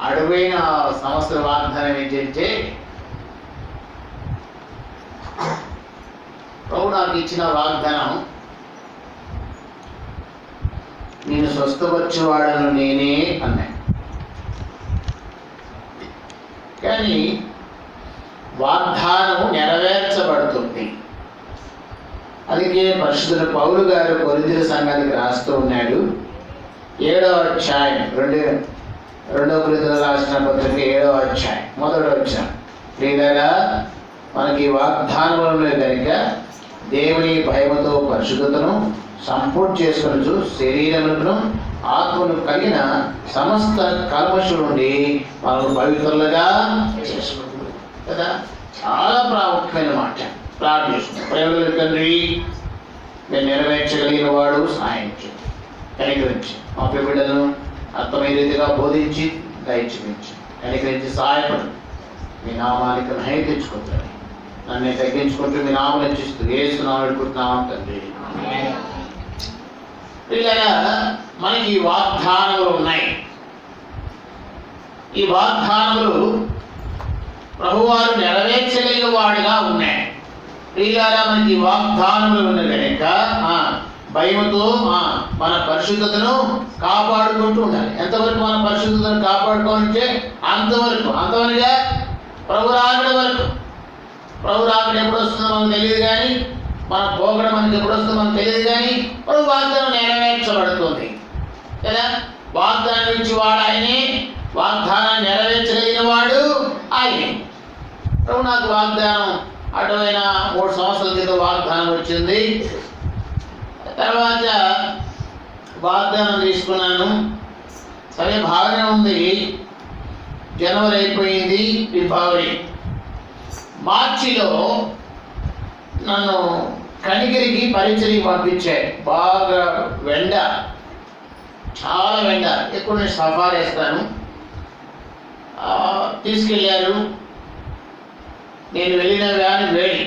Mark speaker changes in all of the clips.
Speaker 1: అడుగైన సంవత్సర వాగ్దానం ఏంటంటే, ప్రభు నాకు ఇచ్చిన వాగ్దానం, నేను స్వస్థపరచువాడను నేనే అన్నా. కానీ వాగ్దానం నెరవేర్చబడుతుంది. అందుకే పరిశుద్ధుడు పౌలు గారు కొరింథీయుల సంఘానికి రాస్తూ ఉన్నాడు. 7వ అధ్యాయం, 2వ కొరింథీయులకు రాసిన పత్రిక 7వ అధ్యాయం 1వ వచనం. ప్రియులారా, మనకి వాగ్దానములు కనుక దేవుని భయముతో పరిశుద్ధతను సంపూర్తి చేసుకొనుచు శరీరమును ఆత్మను కలిగిన సమస్త కల్మషం నుండి మనకు పవిత్రులుగా చేసుకుంటుంది కదా. చాలా ప్రాముఖ్యమైన మాట. ప్రార్థిస్తున్నాం. ప్రేమల తండ్రి, నేను నెరవేర్చగలిగిన వాడు సహాయం చేయండి, కనికరించి మా బిడ్డలను అర్థమైన రీతిగా బోధించి దయచేయించి కనికరించి సహాయపడు. మీ నామానికి మహిమ తెచ్చుకుంటాను. నన్ను తగ్గించుకుంటూ మీ నామం రచిస్తూ వేసుకున్నాం అనుకుంటున్నాం తండ్రి. పిల్లగా మనకి ఈ వాగ్దానములు ఉన్నాయి. ఈ వాగ్దానములు ప్రభువారు నెరవేర్చగలిగిన వాడుగా ఉన్నాయి. ప్రియులారా, మనకి వాగ్దానములు ఉన్న కనుక భయముతో మన పరిశుద్ధతను కాపాడుకుంటూ ఉండాలి. ఎంతవరకు మన పరిశుద్ధతను కాపాడుకోవాలంటే అంతవరకుగా ప్రభు రాకడ వరకు. ప్రభు రాకడ ఎప్పుడు వస్తుందో మనకు తెలియదు, కానీ మన పోకడ మనకి ఎప్పుడు వస్తుందో మనకు తెలియదు, కానీ ప్రభు వాగ్దానం నెరవేర్చబడుతుంది కదా. వాగ్దానం ఇచ్చేవాడు ఆయనే, వాగ్దానాన్ని నెరవేర్చగలిగిన వాడు ఆయనే. ప్రభు నాకు వాగ్దానం అటువైన 3 సంవత్సరాల క్రితం వాగ్దానం వచ్చింది. తర్వాత వాగ్దానం తీసుకున్నాను, సరే బాగానే ఉంది. జనవరి అయిపోయింది, ఫిబ్రవరి, మార్చిలో నన్ను కనిగిరికి పరిచయకి పంపించారు. బాగా వెండ, చాలా వెండ, ఎక్కువ నేను సఫారీ వేస్తాను. తీసుకెళ్ళారు. నేను వెళ్ళిన వ్యాన్ వేడి.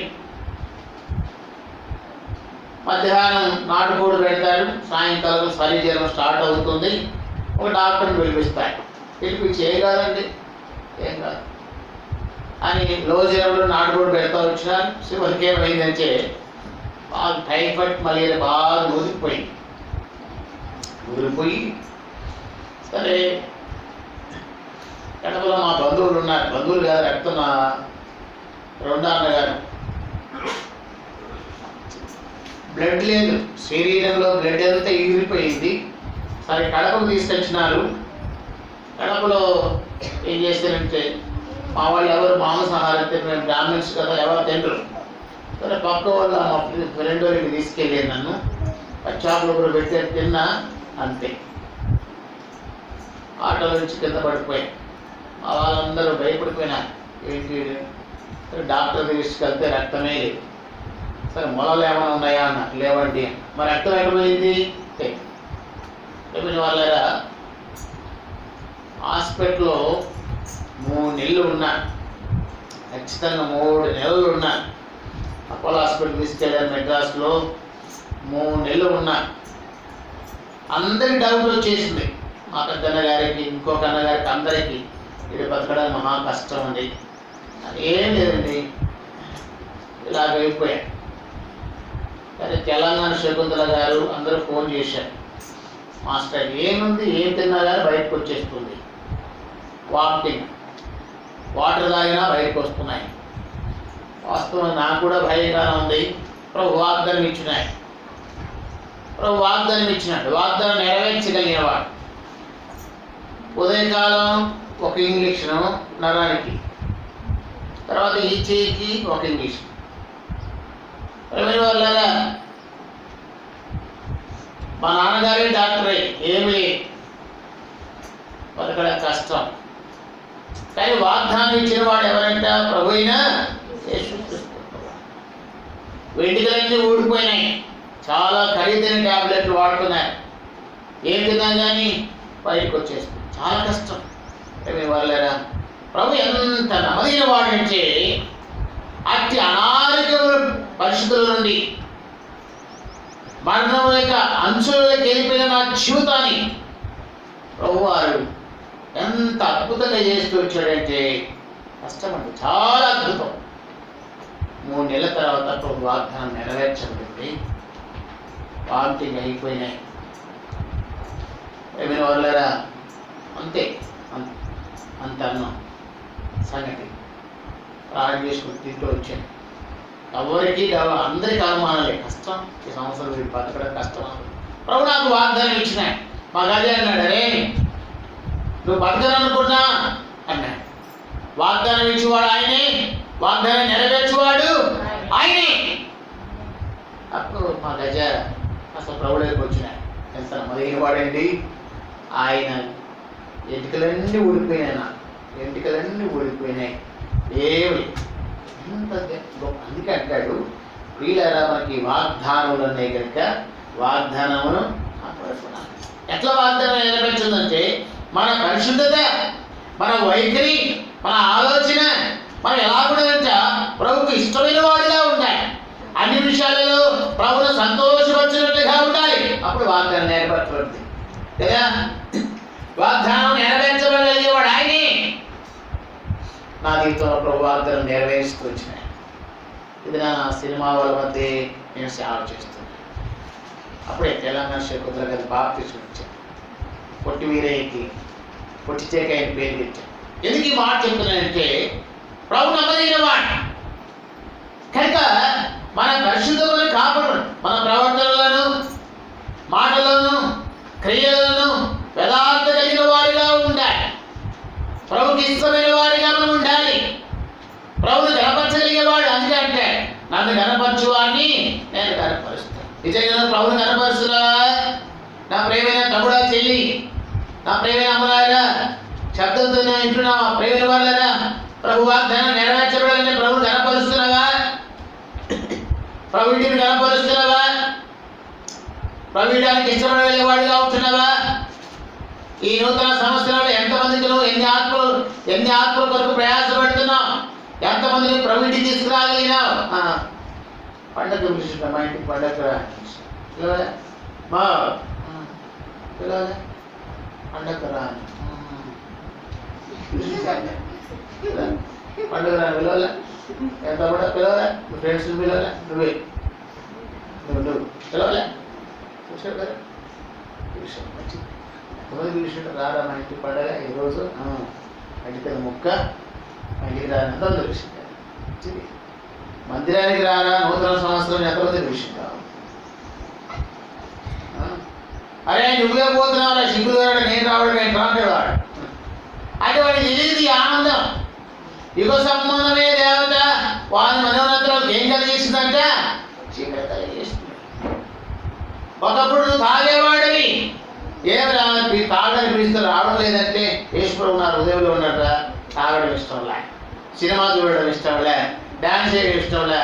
Speaker 1: మధ్యాహ్నం నాటుకోడు పెడతారు, సాయంకాలం సరి జ్వరం స్టార్ట్ అవుతుంది. ఒక డాక్టర్ని పిలిపిస్తాడు. పిలిపించి ఏం కాదండి, ఏం కాదు అని లో జ్వరంలో నాటుకోడు పెడతా వచ్చినారు. చివరికి ఏమైందంటే బాగా టైఫాయిడ్ మలేరియా బాగా ఊరిపోయి సరే కడపలో మా బంధువులు ఉన్నారు. బంధువులు కాదు, రక్తం మా 2వ అన్నగారు. బ్లడ్ లేదు, శరీరంలో బ్లడ్ అంతా ఎగిరిపోయింది. సరే కడపకు తీసుకొచ్చినారు. కడపలో ఏం చేస్తారంటే, మా వాళ్ళు ఎవరు మాంసాహారం తిన్నారు, బ్రాహ్మణ్స్ కదా, ఎవరు తినరు. సరే పక్క వాళ్ళ మా ఫ్రెండ్ వాళ్ళకి తీసుకెళ్ళాను. నన్ను పచ్చాపులు కూడా పెట్టి తిన్నా, అంతే. ఆటోలో నుంచి కింద పడిపోయాయి. మా వాళ్ళందరూ భయపడిపోయినారు. ఏంటి డాక్టర్ తీసుకెళ్తే రక్తమే లేదు. సరే మొలలు ఏమైనా ఉన్నాయా అన్న, లేవండి. మరి రక్తం ఎక్కడైంది? చెప్పిన వాళ్ళరా, హాస్పిటల్లో 3 నెలలు ఉన్నా, ఖచ్చితంగా 3 నెలలు ఉన్నా. అపోలో హాస్పిటల్ తీసుకెళ్ళారు మెడ్రాస్లో. 3 నెలలు ఉన్నా. అందరికి డౌట్ వచ్చేసింది, మా పెద్దన్న గారికి, ఇంకొక అన్నగారికి, అందరికీ ఇది బతకడానికి మహా కష్టం అండి. ఏం లేదండి, ఇలాగ అయిపోయా. సరే తెలంగాణ శకుంతల గారు అందరూ ఫోన్ చేశారు. మాస్టర్ ఏముంది, ఏం తిన్నా కానీ బయటకు వచ్చేస్తుంది. వామిటింగ్, వాటర్ తాగినా బయటకు వస్తున్నాయి. వాస్తవం నాకు కూడా భయంగా ఉంది. ప్రభు వాగ్దానం ఇచ్చినాయి. ప్రభు వాగ్దానం ఇచ్చినాడు. వాగ్దానం నెరవేర్చగలిగినవాడు. ఉదయకాలం ఒక ఇంజక్షన్ నరానికి, తర్వాత ఈ చేయికి ఒక ఇంజక్షన్. వాళ్ళగా మా నాన్నగారే డాక్టరే, ఏమి బతకడం కష్టం. కానీ వాగ్దానం ఇచ్చిన వాడు ఎవరంట? ప్రభు అయినా యేసుక్రీస్తు. వెంట్రుకలన్నీ ఊడిపోయినాయి. చాలా ఖరీదైన ట్యాబ్లెట్లు వాడుతున్నారు. ఏం తిన్నా కానీ బయటకు వచ్చేస్తుంది. చాలా కష్టం. వాళ్ళరా, ప్రభు ఎంత నమ్మదైన వాడంటే అతి అనారోగ్య పరిస్థితుల నుండి మరణం యొక్క అంచులకి వెళ్ళిపోయిన నా జీవితాన్ని ప్రభువారు ఎంత అద్భుతంగా చేస్తూ వచ్చాడంటే కష్టం అండి, చాలా అద్భుతం. 3 నెలల తర్వాత ప్రభు వాగ్దానం నెరవేర్చబడింది. వామిటింగ్ అయిపోయినాయి. ఏమైనా వాళ్ళరా అంతే అంత అన్నం సంగతి ప్రాణం చేసుకుని తింటూ వచ్చాను. ఎవరికి అందరికీ అనుమానాలే, కష్టం ఈ సంవత్సరం వీడు బతకడం కష్టం. ప్రభు నాకు వాగ్దానం ఇచ్చినాయి. మా గది అన్నాడు, అరే నువ్వు బతకననుకున్నా అన్నాడు. వాగ్దానం ఇచ్చేవాడు ఆయనే, వాగ్దానం నెరవేర్చేవాడు ఆయనే. అప్పుడు మా గజ అసలు ప్రభు దగ్గరికి వచ్చినాయి. ఎంత మొదలైన వాడండి ఆయన. ఎంటికలన్నీ ఊడిపోయినాయి, నాకు ఎంటికలన్నీ ఊడిపోయినాయి. ఏమి ఎంత గొప్ప. అందుకే అంటాడు, ప్రియులారా మనకి వాగ్దానములు ఉన్నాయి కనుక వాగ్దానమును కాపాడుకున్నాను. ఎట్లా వాగ్దానం నెరవేర్చిందంటే మన పరిశుద్ధత, మన వైఖరి, మన ఆలోచన, మనం ఎలా ఉండాలంట ప్రభుకు ఇష్టమైన వాడిగా ఉండాలి. అన్ని విషయాలలో ప్రభును సంతోషపరిచినట్లుగా ఉండాలి. అప్పుడు వాగ్దానం నెరవేర్చబడుతుంది కదా. వాగ్దానం నెరవేర్చబడగలిగేవాడు ఆయనే. నా జీవితంలో ప్రభు వాగ్దానం నెరవేరుస్తూ వచ్చినాయి. ఇది నా సినిమా వాళ్ళ మధ్య నేను సేవ చేస్తున్నాను. అప్పుడే తెలంగాణ శేఖుద్ర గారి బాప్తిస్మం ఇచ్చాను. పొట్టి వీరయ్యకి పొట్టి చేక ఆయన పేరు పెట్టాను. ఎందుకు ఈ మాట చెప్తున్నానంటే ప్రభు నమ్మదగిన వాడు కనుక మన పరిశుద్ధతను కాపాడు. మన ప్రవర్తనలను, మాటలను, క్రియలను యథార్థ కలిగిన వారిగా ఉండాలి. ప్రభుకి ఇష్టమైన వారిగా మనం ఉండాలి. ప్రభుని గణపరచగలిగేవాడు. అందుకే అంటే నన్ను గణపరచువాడిని నేను గణపరుస్తాను. నిజంగా ప్రభుని గణపరుస్తున్నావా? నా ప్రేమైన తమ్ముడా, చెల్లి, నా ప్రేమైన అమ్మలారా, శబ్దంతో నేను వింటున్నావా? ప్రేమైన వాళ్ళరా, ప్రభు వాగ్దానం నెరవేర్చబడాలంటే ప్రభుని గణపరుస్తున్నావా? ప్రభు ఇంటిని గణపరుస్తున్నావా? ప్రభుడానికి ఇష్టపడగలిగేవాడిగా ఉంటున్నావా? ఈ నూతన సంవత్సరంలో ఎంతమందికి నువ్వు ఎన్ని ఆత్మల కొరకు ప్రయాసపడుతున్నావు? ఎంతమందిని ప్రభు ఇంటికి తీసుకురాగలిగినావు? పండగ పిలుచుంటా, మా ఇంటికి పండగ పిలవలే, మా పిలవలే, పండగ రా పండుగ రా పిలవలే, ఎంత కూడా పిలవలే, మీ ఫ్రెండ్స్ని పిలవలే, నువ్వు పిలవలే, చూసావు కదా పిలిచాను. మంచిది, ఎంతమంది పిలిచింటారు? రారా మా ఇంటికి పండగ ఈరోజు, ఇంటికి ముక్క, మా ఇంటికి రాని ఎంతమంది పిలిచింటారు? మంచిది. మందిరానికి రారా నూతన సంవత్సరం ఎంతమంది పిలిచింటావు? అరే నువ్వే పోతున్నావు, సిగ్గులు నేను రావడం ఏంటి రాంటేవాడు అంటే వాడికి తెలియదు ఈ ఆనందం. యుగ సంబంధమే దేవత వారి మనోన్నతలకు ఏం కలిగిస్తుందంట? చీకటి కలిగిస్తుంది. ఒకప్పుడు నువ్వు తాగేవాడివి, ఏమి తాగని పిలిస్తే రావడం లేదంటే ఈశ్వరు ఉన్నారు, హృదయంలో ఉన్నట్ట తాగడం ఇష్టంలే, సినిమా చూడడం ఇష్టంలే, డాన్స్ చేయడం ఇష్టంలే.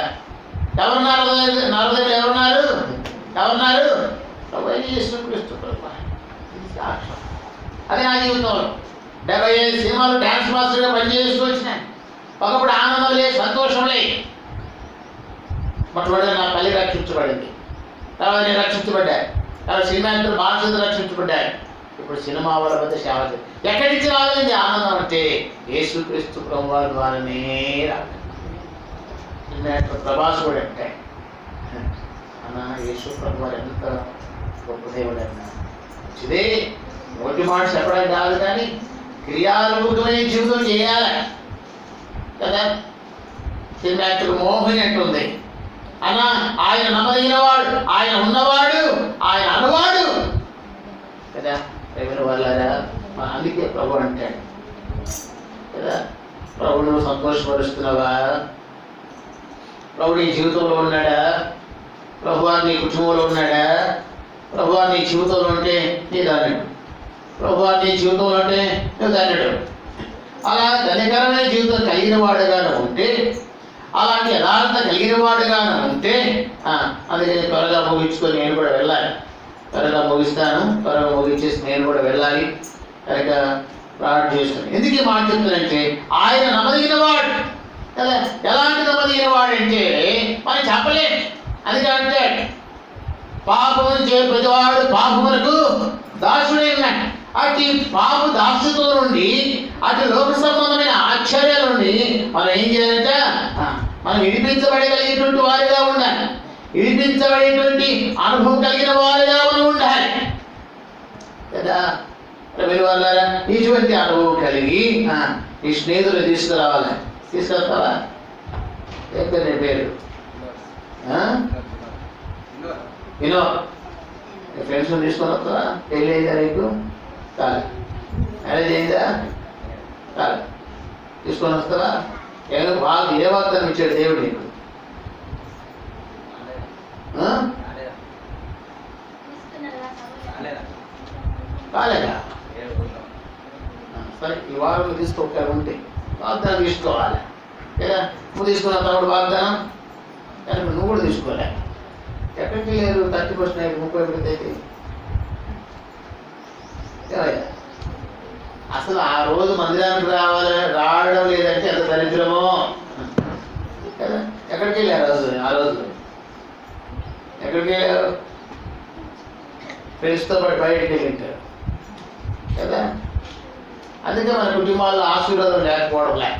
Speaker 1: ఎవరున్నారు నా హృదయంలో? ఎవరున్నారు? అదే నా జీవితంలో 75 సినిమాలు డ్యాన్స్ మాస్టర్గా పనిచేస్తూ వచ్చినాయి. ఒకప్పుడు ఆనందం లేదు, సంతోషం లేదు. మొట్టమొదటి నా తల్లి రక్షించబడింది, తర్వాత నేను రక్షించబడ్డాను, తర్వాత సినిమా యాక్టర్ బాలచంద్ర రక్షించబడ్డాడు. ఇప్పుడు సినిమా వాళ్ళ మధ్య సేవ చేయాలి. ఎక్కడి నుంచి రావాలండి ఆనందం అంటే యేసుక్రీస్తు ప్రభువారి ద్వారానే రావాలి. సినిమా యాక్టర్ ప్రభాస్ కూడా అంటే అన్న యేసు ప్రభువారు ఎంత గొప్ప దేవుడు అన్నా. మంచిదే, నోటి మాట చెప్పడం కాదు కానీ క్రియాత్మకమైన జీవితం చేయాలి కదా. సినిమా యాక్టర్ మోహిని అంటుంది అన్న, ఆయన నమ్మదగిన వాడు, ఆయన ఉన్నవాడు, ఆయన అనువాడు కదా. ఎవరి వాళ్ళరా అందుకే ప్రభు అంటాడు కదా. ప్రభును సంతోషపరుస్తున్నావా? ప్రభు నీ జీవితంలో ఉన్నాడా? ప్రభువారు నీ కుటుంబంలో ఉన్నాడా? ప్రభువారు నీ జీవితంలో ఉంటే నీ దానడు, ప్రభువారు నీ జీవితంలో ఉంటే నువ్వు దానడు. అలా ధనికరమైన జీవితం కలిగిన వాడుగాను ఉంటే, అలాంటి యథార్థ కలిగిన వాడుగాను ఉంటే, అందుకని త్వరగా ముగించుకొని నేను కూడా వెళ్ళాలి. త్వరగా ముగిస్తాను, త్వరగా ముగించేసి నేను కూడా వెళ్ళాలి కనుక ప్రార్థన చేస్తాను. ఎందుకు ఈ మాట చెప్తానంటే ఆయన నమ్మదగిన వాడు కదా. ఎలాంటి నమ్మదగిన వాడంటే మనం చెప్పలేం. అందుకంటే పాపము చే ప్రతివాడు పాపములకు దాసుడే ఉన్నాడు. అటు పాపు దాస్యతో నుండి, అటు లోక సంబంధమైన ఆశ్చర్యాల నుండి మనం ఏం చేయాలంటే మనం విడిపించబడగలిగేటువంటి వారిగా ఉండాలి. విడిపించబడేటువంటి అనుభవం కలిగిన వారిగా మనం ఉండాలి కదా. వాళ్ళారా, ఇటువంటి అనుభవం కలిగి ఈ స్నేహితులు తీసుకురావాలి. తీసుకెళ్తావా? ఏం పేరు నీ పేరు? వినో. ఫ్రెండ్స్ తీసుకొని వస్తావా? పెళ్ళి అయిందా నీకు? కాదు. మ్యారేజ్ అయిందా? కాదు. తీసుకొని వస్తావా? ఏదో బాగా ఏ వాగ్దానం ఇచ్చాడు దేవుడు నీకు? కాలేదా? సరే, ఈ వారంలో తీసుకోవాలి ఉంటే వాగ్దానం తీసుకోవాలి కదా. నువ్వు తీసుకున్న తమ్ముడు వాగ్దానం, కానీ నువ్వు కూడా తీసుకోలే. ఎక్కడికి లేదు 30% 30% అయితే అసలు ఆ రోజు మందిరానికి రావడం లేదంటే ఎంత దరిద్రమో కదా. ఎక్కడికి వెళ్ళారు ఆ రోజు ఎక్కడికి వెళ్ళారు? ఫ్రెండ్స్తో పాటు బయటికి వెళ్ళింటారు కదా. అందుకే మన కుటుంబాల్లో ఆశీర్వాదం లేకపోవడం లే.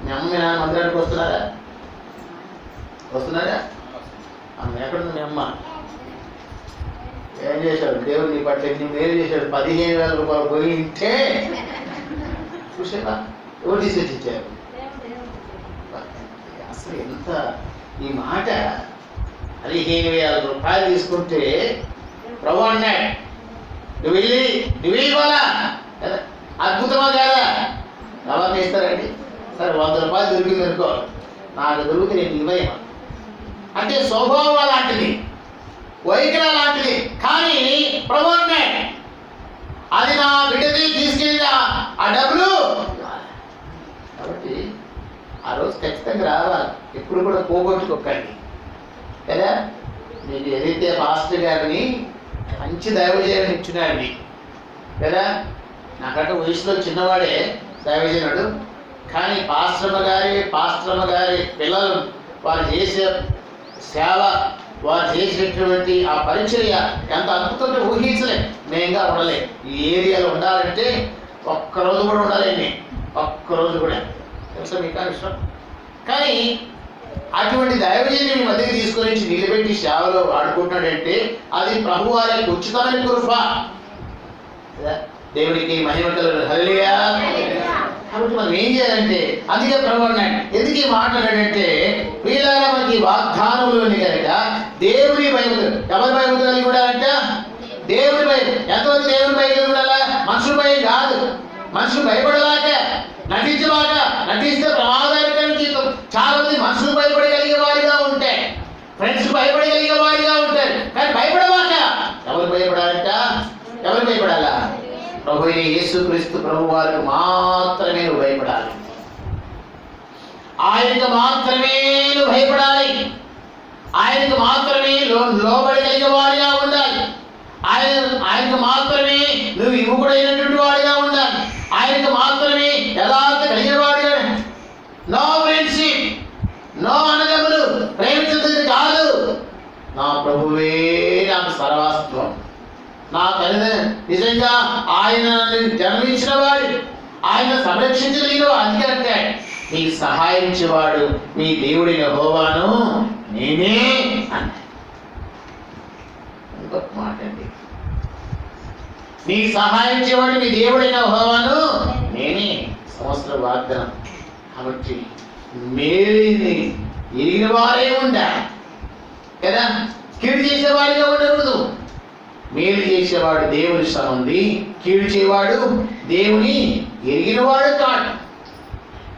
Speaker 1: మీ అమ్మ మీ నాన్న మందిరానికి వస్తున్నారా? ఎక్కడుంది మీ అమ్మ? ఏం చేశాడు దేవుడు నీ పట్ల? ఎన్ని మేలు చేశాడు. 15,000 రూపాయలు పోయి ఇంటే చూసావా? ఎవరు తీసేసి ఇచ్చారు? అసలు ఎంత ఈ మాట! 15,000 రూపాయలు తీసుకుంటే ప్రభు అన్నాడు, నువ్వు ఇవ్వాలా? అద్భుతమా కాదా? ఎవరిని ఇస్తారండి? సరే 100 రూపాయలు దొరికింది అనుకో, నాకు దొరికి నేను ఇవ్వయమా అంటే స్వభావం లాంటిది, వైఖరి లాంటిది. కానీ ప్రభు అన్నాడు, అది నా బిడ్డది తీసుకెళ్ళిన ఆ డబ్బులు. కాబట్టి ఆ రోజు ఖచ్చితంగా రావాలి. ఎప్పుడు కూడా పోగొట్టుకోకండి కదా. మీకు ఏదైతే పాస్టర్ గారిని మంచి దైవజనుడు ఇచ్చినాడని కదా. నాకంటే వయసులో చిన్నవాడే దైవజనుడు. కానీ పాస్టరమ్మ గారి పిల్లలు వారు చేసే సేవ, వారు చేసినటువంటి ఆ పరిచర్య ఎంత అద్భుతంగా ఊహించలే. మేంగా ఉండలే. ఈ ఏరియాలో ఉండాలంటే ఒక్కరోజు కూడా ఉండాలండి. ఒక్కరోజు కూడా తెలుసా మీకు ఆ విషయం. కానీ అటువంటి దైవజన్ని మీ మధ్యకి తీసుకొని నిలబెట్టి సేవలో ఆడుకుంటున్నాడంటే అది ప్రభు వారి ఉచితమైన కృప. దేవుడికి మహిమ కలుగును. హల్లెలూయా. కాబట్టి మనం ఏం చేయాలంటే, అందుకే ప్రభు అన్నాడు, ఎందుకు మాట్లాడాడంటే వీళ్ళగా మనకి వాగ్దానములు ఉన్నాయి కనుక దేవుని భయములు. ఎవరి భయములు కలిగి ఉండాలంట? దేవుని భయం. ఎంతమంది దేవుని భయం కలిగి ఉండాలా? మనుషుల భయం కాదు. మనుషులు భయపడలాక నటించబాక. నటిస్తే ప్రమాదానికైన జీవితం. చాలా మంది మనుషులు భయపడగలిగే వారిగా ఉంటాయి, ఫ్రెండ్స్ భయపడగలిగే వారిగా ఉంటారు. కానీ భయపడబాక. ఎవరు భయపడాలంట? ఎవరు భయపడాలా? ప్రభు యేసుక్రీస్తు ప్రభు వారికి మాత్రమే నువ్వు భయపడాలి. ఆయనకు మాత్రమే నువ్వు భయపడాలి. ఆయనకు మాత్రమే లోబడగలిగే వాడిగా ఉండాలి. ఆయనకు మాత్రమే నువ్వు విముఖుడైనటువంటి వాడిగా ఉండాలి. ఆయనకు మాత్రమే యథార్థ కలిగిన వాడిగా. నో ఫ్రెండ్షిప్, నో అన్నదమ్ములు, ప్రేమించదు కాదు. నా ప్రభువే నాకు సర్వస్వం. నా తల్లి నిజంగా ఆయన జన్మించిన వాడు, ఆయన సంరక్షించగలిగిన అందుకంటే నీకు సహాయించేవాడు నీ దేవుడి యెహోవాను నేనే అన్నాడు. ఇంకొక మాట అండి, నీ సహాయించేవాడు నీ దేవుడైన యెహోవాను నేనే. సంవత్సర వాగ్దానం. కాబట్టి మేలుని ఎరిగిన వారే ఉండాలి కదా. కీడు చేసేవాడిగా ఉండకూడదు. మేలు చేసేవాడు దేవుని సంబంధి, కీడు చేవాడు దేవుని ఎరిగినవాడు కాడు.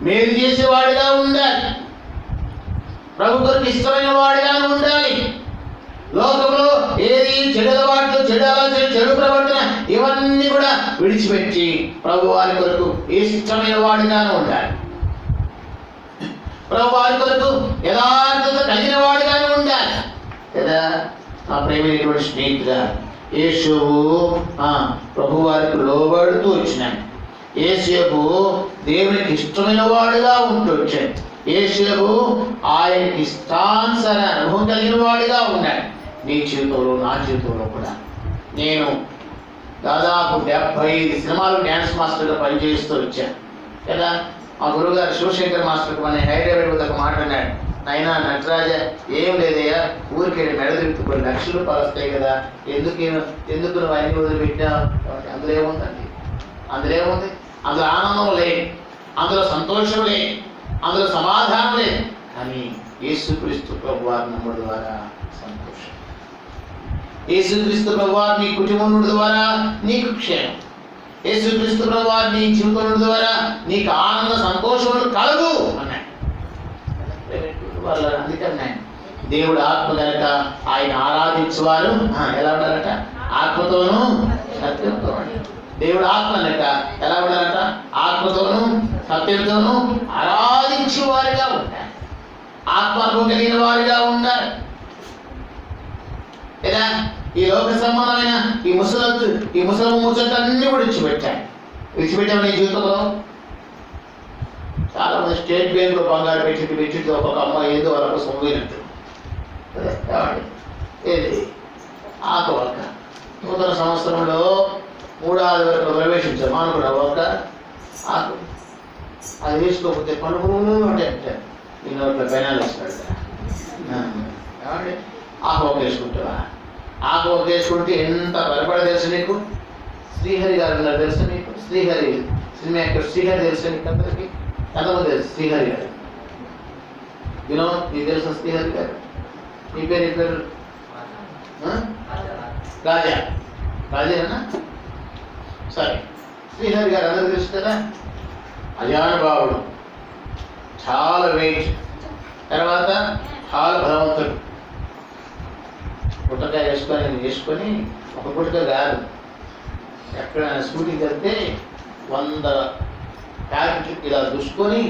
Speaker 1: మేలు చేసేవాడిగా ఉండాలి. ప్రభు కొరకు ఇష్టమైన వాడిగా ఉండాలి. లోకంలో ఏది చెడు అలవాట్లు, చెడు ఆలోచన, చెడు ప్రవర్తన ఇవన్నీ కూడా విడిచిపెట్టి ప్రభు వారి కొరకు ఇష్టమైన వాడిగాను ఉండాలి. ప్రభు వారి కొరకు యథార్థత కలిగిన వాడిగాను ఉండాలి కదా. నా ప్రేమైనటువంటి స్నేహితుడా, యేషోబు ప్రభు వారికి లోబడుతూ వచ్చినాడు. యేషోబు దేవునికి ఇష్టమైన వాడుగా ఉంటూ వచ్చాడు. యేషోబు ఆయనకి ఇష్టానుసార అనుభవం కలిగిన వాడిగా ఉన్నాడు. నీ జీవితంలో నా జీవితంలో కూడా నేను దాదాపు 75 సినిమాలు డ్యాన్స్ మాస్టర్గా పనిచేస్తూ వచ్చాను కదా. మా గురువుగారు శివశంకర్ మాస్టర్ మన హైదరాబాద్ ఒక మాట అన్నాడు, అయినా నటరాజ ఏం లేదయ్యా, ఊరికి మెడ తిరుగుతూ కొన్ని లక్షలు రూపాయలు వస్తాయి కదా, ఎందుకు నువ్వు అన్ని వదిలిపెట్టావు? అందులో ఏముందండి? అందులో ఆనందం లేదు, అందులో సంతోషం లేదు, అందులో సమాధానం లేదు. కానీ యేసుక్రీస్తు ప్రభువారు నమ్ముడు ద్వారా సంతోషం, యేసుక్రీస్తు ప్రభువారు నీ కుటుంబం ద్వారా నీకు క్షేమం, యేసుక్రీస్తు ప్రభువారు నీ జీవితం ద్వారా నీకు ఆనంద సంతోషములు కలుగు అన్నాడు. అందుకన్నాడు దేవుడు ఆత్మ కనుక ఆయన ఆరాధించేవారు ఎలా ఉండాలట? ఆత్మతోనూ సత్యంతో. దేవుడు ఆత్మ కనుక ఎలా ఉండాలట? ఆత్మతోనూ సత్యంతోనూ ఆరాధించేవారుగా ఉంటారు, ఆత్మకు కలిగిన వారుగా ఉండాలి కదా. ఈ లోక సంబంధమైన ఈ ముసలమ్మ ముచ్చటన్నీ కూడా విడిచిపెట్టావు నీ జీవితంలో. చాలా మంది స్టేట్ బ్యాంకులో బంగారు పెట్టి ఒక్కొక్క అమ్మాయి ఏదో వాళ్ళకు సొమ్మినట్టు ఏది ఆకవక్క. నూతన సంవత్సరంలో 3వ వరకు ప్రవేశించాము అనుకున్నావు ఒక్క ఆకు, అది వేసుకోకపోతే పనులు అంటే నేను ఒకటి పెనాలు వేసుకున్నాడు. ఆకు ఒక వేసుకుంటావా? ఆకు ఒక వేసుకుంటే ఎంత బలపడ తెలుసు నీకు? శ్రీహరి గారు ఉన్నారు తెలుసు నీకు? శ్రీహరి సినిమా యాక్టర్ శ్రీహరి తెలుసు నీకు? అందరికి ఎంతమంది తెలుసు శ్రీహరి గారు? నీకు తెలుసు శ్రీహరి గారు? నీ పేరు రాజేనా? సరే, శ్రీహరి గారు అందరూ తెలుసు కదా. అజానుభావుడు, చాలా వెయిట్, తర్వాత చాలా బలవంతుడు. గుట్టకాయ వేసుకొని ఒక గుట్టకాయ కాదు, ఎక్కడైనా స్కూటీకి వెళ్తే 100 ప్యాకెట్లు ఇలా చూసుకొని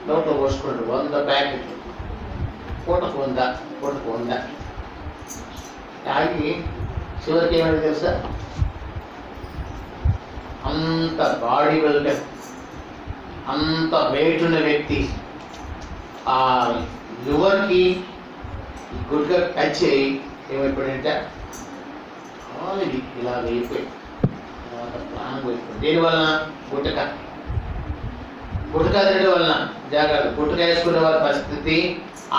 Speaker 1: నోట్లో పోసుకుంటాడు. 100 ప్యాకెట్లు పూటకు 100 తాగి చివరికి ఏమైనా తెలుసా? అంత బాడీ బిల్డర్, అంత వెయిట్ ఉన్న వ్యక్తి ఆ లివర్కి గుడ్గా టచ్ అయ్యి ఏమైపోయిందంటే ఇలా అయిపోయి ప్రాణం పోయిపోయింది. దేనివలన? గుట్టక తినడం వలన. జాగ్రత్త, గుట్టక వేసుకునే వారి పరిస్థితి,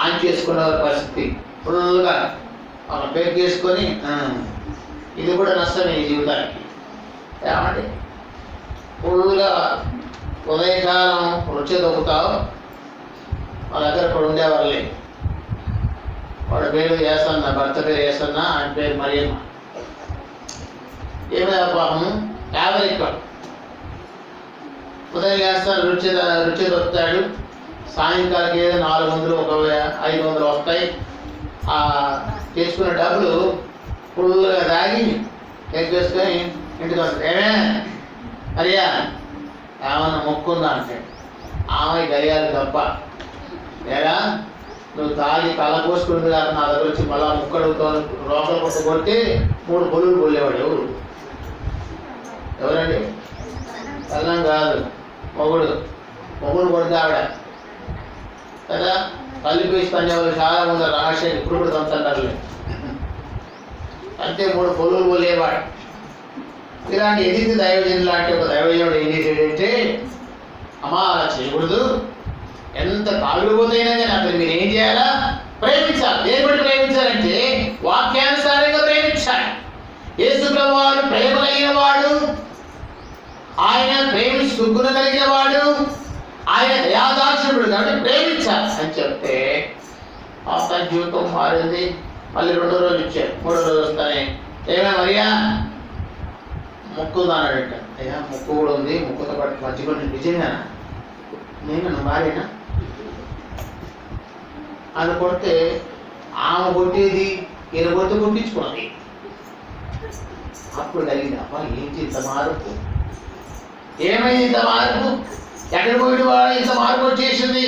Speaker 1: ఆన్ చేసుకునే వారి పరిస్థితి ఫుల్గా పేరు చేసుకొని ఇది కూడా నష్టం ఈ జీవితానికి. ఏమంటే ఫుల్గా ఉదయకాలం రుచి దొక్కుతావు. వాళ్ళ దగ్గర ఇప్పుడు ఉండేవాళ్ళే, వాడి పేరు వేసన్నా, భర్త పేరు వేసన్నా, ఆయన పేరు మరియమ్మ. ఏమైనా పాపము పేదరికం. ఉదయం వేస్తాడు, రుచి దొరుకుతాడు. సాయంకాలం ఏదో 400 ఒక 500 వస్తాయి. ఆ చేసుకున్న డబ్బులు ఫుల్గా తాగి ఎక్కేసుకొని ఇంటికి వస్తాడు. ఏమే మరియా ఏమన్నా మొక్కుందా అంటే ఆమె గడియాలు తప్ప లేదా నువ్వు తాగి తల పోసుకుంది కాదు నా దగ్గర వచ్చి మళ్ళా ముక్కడుతో రోకలు కొట్టి 3 బొల్లులు కొల్లేవాడు. ఎవరండి? కళ్ళం కాదు, మొగుడు కొడితే ఆవిడ కదా. కలిపి పనివాళ్ళు చాలా మంది రహస్యం ఇప్పుడు కూడా తంతున్నారు. అంతే 3 బొల్లులు కొల్లేవాడు. ఇలాంటి ఎదిగి దైవజనులు లాంటి ఒక దైవజనుడు ఏం చేసేటంటే, అమ్మా అలా చేయకూడదు, ఎంత తాగుడుపోతైనా కానీ అతను మీరు ఏం చేయాలా? ప్రేమించాలి. దేని బట్టి ప్రేమించాలంటే వాక్యానుసారంగా ప్రేమించాలి. యేసు ప్రభువారు ప్రేమ కలిగిన వాడు, ఆయన ప్రేమించి సుగ్గున కలిగిన వాడు, ఆయన దయాదాక్షిణుడు కాబట్టి ప్రేమించాలి అని చెప్తే తన జీవితం మారింది. మళ్ళీ 2వ రోజు ఇచ్చారు. 3వ రోజు వస్తానే ఏమే మరియా మొక్కుదా అన్నాడట. అయ్యా మొక్కు కూడా ఉంది, మొక్కుతో పాటు మంచి కూడా నిజంగా నేను భార్యనా అని కొడితే ఆమె కొట్టేది ఈయన కొడితే కొట్టించుకున్నది. అప్పుడు కలిగింది, అబ్బా ఏంటి ఇంత మార్పు, ఏమైంది ఇంత మార్పు, ఎక్కడ పోయిన వాడు ఇంత మార్పు వచ్చేసింది,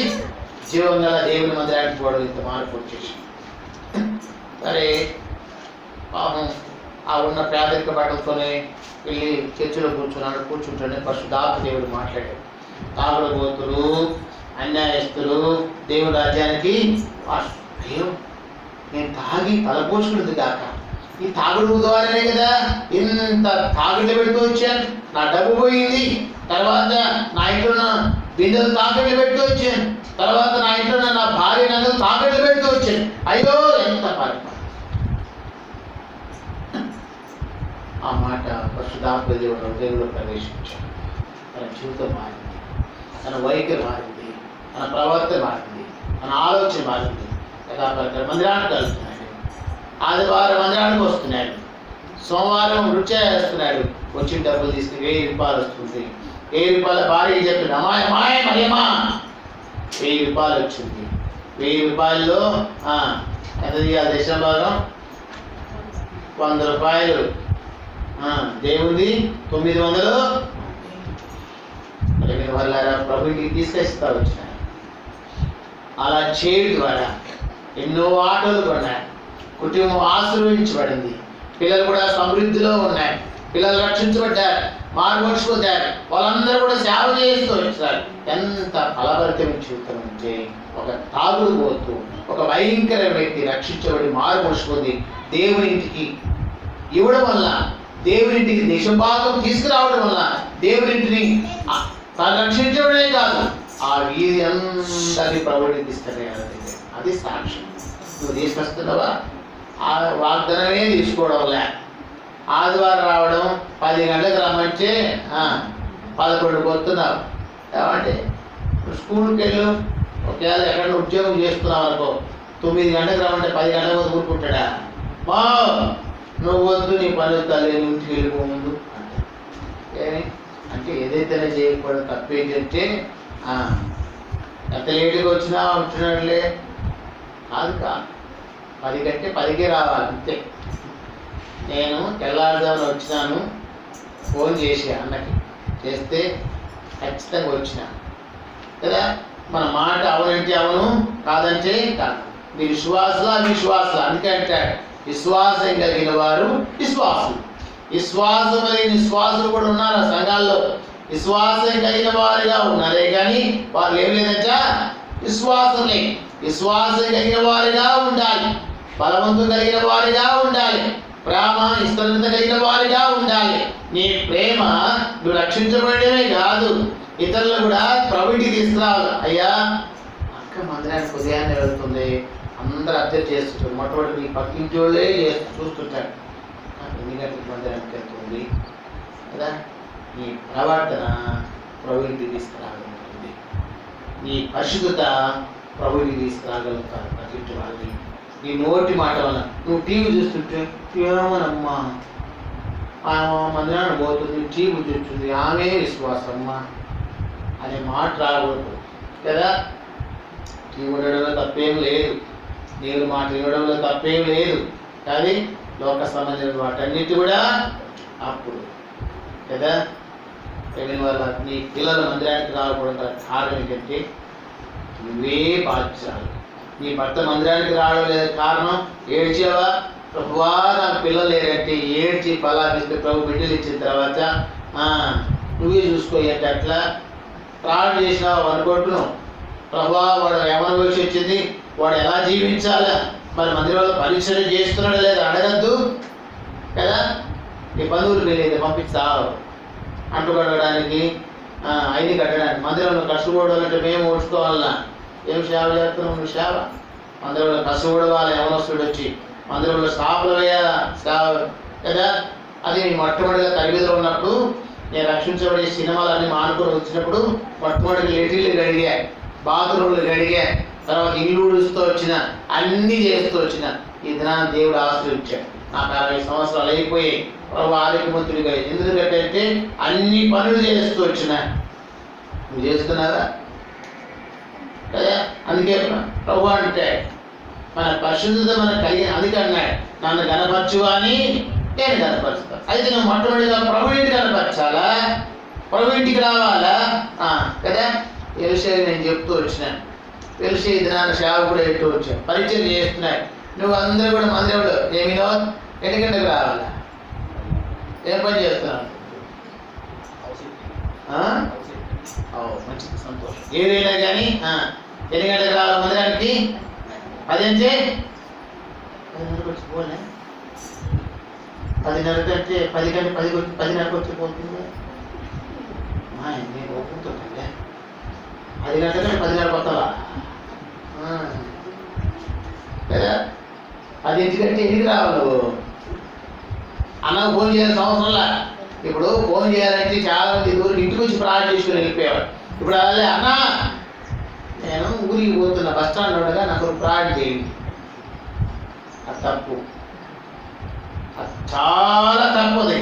Speaker 1: జీవం గల దేవుని మందిరానికి పోవడం ఇంత మార్పు వచ్చేసింది. సరే పాపం ఆ ఉన్న పేదరిక బట్టలతోనే వెళ్ళి చర్చిలో కూర్చుంటానే పరిశుద్ధాత్మ దేవుడు మాట్లాడాడు. తాగుడుబోతులు, అన్యాయస్తులు దేవుని రాజ్యానికి. అయ్యో నేను తాగి తలపోసుకున్నది కాక ఈ తాగుడు ద్వారానే కదా ఇంత తాగుడు పెడుతూ వచ్చాను. నా డబ్బు పోయింది, తర్వాత నా ఇంట్లో బిందెలు తాకట్లు పెడుతూ వచ్చాను, తర్వాత నా ఇంట్లో నా భార్య నన్ను తాకట్లు పెడుతూ వచ్చాను. అయ్యో ఎంత పాపం. ఆ మాట పరిశుద్ధాత్మ దేవుడు హృదయంలో ప్రవేశించాడు. తన జీవితం మారింది, తన వైఖరి మారింది, తన ప్రవర్తన మారింది, తన ఆలోచన మారింది. యథాప్రకారం మందిరానికి వెళ్తున్నాడు, ఆదివారం మందిరానికి వస్తున్నాడు, సోమవారం రుచి వేస్తున్నాడు. వచ్చిన డబ్బులు తీసుకుని 1000 రూపాయలు వస్తుంది. 1000 రూపాయల భార్య చెప్పింది, అమ్మాయి అమ్మాయి మరియమ్మా 1000 రూపాయలు వచ్చింది. 1000 రూపాయల్లో ఎంత తీయాలి? దశమ భాగం 100 రూపాయలు దేవుంది, 900 వాళ్ళ ప్రభుకి తీసుకొస్తా వచ్చిన. అలా చేయడం ద్వారా ఎన్నో ఆటలు కొన్నాయి, కుటుంబం ఆశీర్వదించబడింది, పిల్లలు కూడా సమృద్ధిలో ఉన్నాయి, పిల్లలు రక్షించబడ్డారు, మార్మోషి పొందారు, వాళ్ళందరూ కూడా సేవ చేస్తూ వచ్చారు. ఎంత ఫలభరితమైన జీవితం అంటే ఒక తాగుడు పోతూ ఒక భయంకర వ్యక్తి రక్షించబడి మార్మోషి పొంది దేవుని ఇంటికి ఇవ్వడం వల్ల, దేవునింటికి దేశభాగం తీసుకురావడం వల్ల దేవునింటిని తను రక్షించడమే కాదు ఆ వీధి అందరినీ ప్రబోధిస్తానే. అది సాక్ష్యం. నువ్వు తీసుకొస్తున్నావా? ఆ వాగ్దానమే తీసుకోవడం వల్ల ఆదివారం రావడం, 10 గంటలకు రమ్మంటే 11 పోతున్నావు. ఏమంటే స్కూల్కి వెళ్ళు, ఒకవేళ ఎక్కడ ఉద్యోగం చేస్తున్నావు అనుకో, 9 గంటలకు రమ్మంటే 10 గంటలకు వద్దు ఊరుకుంటాడా? మా నువ్వు వద్దు, నీ పని తల్లి ఇంటికి వెళ్ళిపో ముందు అంటే ఏదైతేనే చేయకూడదు. తప్పేంటంటే ఎంత లేటుగా వచ్చినా ఉంటున్నాడులే కాదు 10 కంటే 10కే రావాలి అంతే. నేను తెల్లారుజామున వచ్చినాను, ఫోన్ చేసి అన్నకి చేస్తే ఖచ్చితంగా వచ్చిన కదా. మన మాట అవునంటే అవును, కాదంటే కాదు. మీ విశ్వాసులా అవిశ్వాసులా? అందుకే అంటాడు విశ్వాసం కలిగిన వారు విశ్వాసులు, విశ్వాసం లేని విశ్వాసులు కూడా ఉన్నారు ఆ సంఘాల్లో. విశ్వాసం కలిగిన వారుగా ఉన్నారే కానీ వాళ్ళు ఏం లేదంట విశ్వాసం లేదు. విశ్వాసం కలిగిన వారిగా ఉండాలి, బలవంతం కలిగిన వారిగా ఉండాలి, ప్రేమ ఇష్టత కలిగిన వారిగా ఉండాలి. నీ ప్రేమ నువ్వు రక్షించబడమే కాదు, ఇతరులు కూడా ప్రభుకి తీసుకురావాలి. అయ్యా అక్క మందిరానికి ఉదయాన్నే వెళ్తుంది, అందరూ అర్థం చేస్తుంటారు, మొట్టమొదటి నీ పక్కింటి వాళ్ళే చూస్తుంటారు, 8 గంటలకు మందిరానికి వెళ్తుంది కదా. నీ ప్రవర్తన ప్రభుకి తీసుకురాగలుగుతుంది, నీ పరిశుద్ధత ప్రభుకి తీసుకురాగలుగుతారు పక్కింటి వాళ్ళని. నీ నోటి మాట వల్ల నువ్వు టీవీ చూస్తుంటే ఏమోనమ్మా మందిరాన్ని పోతుంది, టీవీ చూస్తుంది, ఆమె విశ్వాసమ్మా అనే మాట రాకూడదు కదా. టీవీ ఉండడంలో తప్పేం లేదు, దేవుని మాట వినడంలో తప్పేం లేదు, కానీ లోక సంబంధించిన వాటన్నిటి కూడా అప్పుడు కదా. తెలియని వాళ్ళ నీ పిల్లల మందిరానికి రాకూడదు కారణం ఏంటంటే నువ్వే బాధ్యతలు. నీ భర్త మందిరానికి రావడం లేదు కారణం ఏడ్చావా? ప్రభువా నాకు పిల్లలు లేరంటే ఏడ్చి పలాపిస్తే ప్రభు బిడ్డలు ఇచ్చిన తర్వాత నువ్వే చూసుకోయంటే అట్లా ప్రార్థన చేసినావు అనుకుంటున్నావు. ప్రభువా వాడు ఏమైనా వయసు వచ్చింది, వాడు ఎలా జీవించాలా, మరి మందిరంలో పరీక్షలు చేస్తున్నాడు లేదా అడగద్దు కదా. నీ బంధువులు వెళ్ళేది పంపిస్తావు అంటుకట్టడానికి, ఐదు కట్టడానికి. మందిరంలో కష్టపడాలంటే మేము ఓడ్చుకోవాలన్నా ఏం సేవ చేస్తున్నావు? నువ్వు సేవ మందిరంలో కష్టపడవాలి, యవనస్తుడు వచ్చి మందిరంలో స్టాపులు వేయాలా సేవ కదా. అది నేను మొట్టమొదటిగా తల్లిదండ్రులు ఉన్నప్పుడు నేను రక్షించబడే సినిమాలన్నీ మానుకొని వచ్చినప్పుడు మొట్టమొదటి లెటిర్లు గడిగా, బాత్రూమ్లు గడిగా, తర్వాత ఇల్లు ఊడుస్తూ వచ్చిన, అన్నీ చేస్తూ వచ్చిన. ఈ దినాన్ని దేవుడు ఆశ్రయించాడు. నాకు 60 సంవత్సరాలు అయిపోయాయి, ప్రభు ఆరోగ్యమంతుడిగా. ఎందుకంటే అన్ని పనులు చేస్తూ వచ్చిన. నువ్వు చేస్తున్నారా కదా? అందుకే ప్రభు అంటే మన పరిశుద్ధత మనకు కలిగి, అందుకే అన్నాడు నన్ను కనపరచువా అని నేను కనపరుస్తాను. అయితే నువ్వు మొట్టమొదటిగా ప్రభు ఇంటికి కనపరచాలా, ప్రభు ఇంటికి రావాలా కదా. తెలిసే నేను చెప్తూ వచ్చినాను, తెలిసి దినాన్ని సేవ కూడా ఎట్టు వచ్చాను, పరిచయం చేస్తున్నాడు. నువ్వు అందరూ కూడా మందిరంలో ఏమినో ఎన్ని గంటలకు రావాలా? ఏం పని చేస్తున్నావు? మంచిది, సంతోషం. ఏదైనా కానీ ఎన్ని గంటలకు రావాలి మందిరానికి? 10 నుంచి 10 వచ్చి పోలే 10:30 కంటే 10 కంటే 10:30 వచ్చిపోతుంది. నేను ఒప్పుతుంటే 10 గంటల కంటే 10:30 కొత్తవా లేదా? 10 కంటే ఎన్నికి రావాలి నువ్వు? అన్నకు ఫోన్ చేయాల్సిన అవసరంలా. ఇప్పుడు ఫోన్ చేయాలంటే చాలా మంది ఊరికి ఇంటికి వచ్చి ప్రార్థన చేసుకుని వెళ్ళిపోయేవాడు. ఇప్పుడు అదే అన్న నేను ఊరికి పోతున్నా, బస్ స్టాండ్ ఉండగా నాకు ప్రార్థన చేయండి. అది తప్పు, అది చాలా తప్పుది.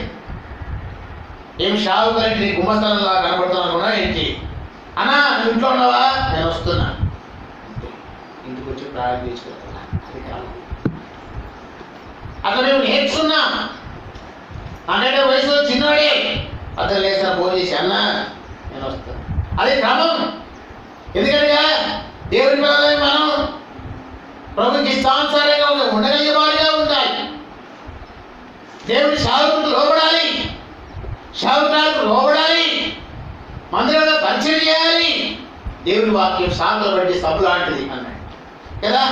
Speaker 1: ఏమి షావు కలిసి నీ గుమ్మస్థలంలా కనపడుతున్నాను అనుకున్నా ఏంటి? అన్నా నువ్వు ఇంట్లో ఉన్నావా? నేను వస్తున్నా. ఇంటికి వచ్చి ప్రార్థన చేసుకుంటున్నా. అది కాదు. అట్లా మేము నేర్చుకున్నాం. అంటే వయసులో చిన్నవాడే అతను లేచిన ఫోన్ చేసి అన్నా నేను వస్తాను. అది క్రమం. ఎందుకంటే దేవుని పిల్లలని మనం ప్రభుకి ఇష్టానుసారంగా ఉండగలిగే వారిగా ఉండాలి. దేవుని సేవకులకు లోబడాలి, సేవకులకు లోబడాలి, మందిరంలో పరిచయం చేయాలి. దేవుని వాక్యం సాగుల వంటి సబ్బు లాంటిది అన్నాడు కదా.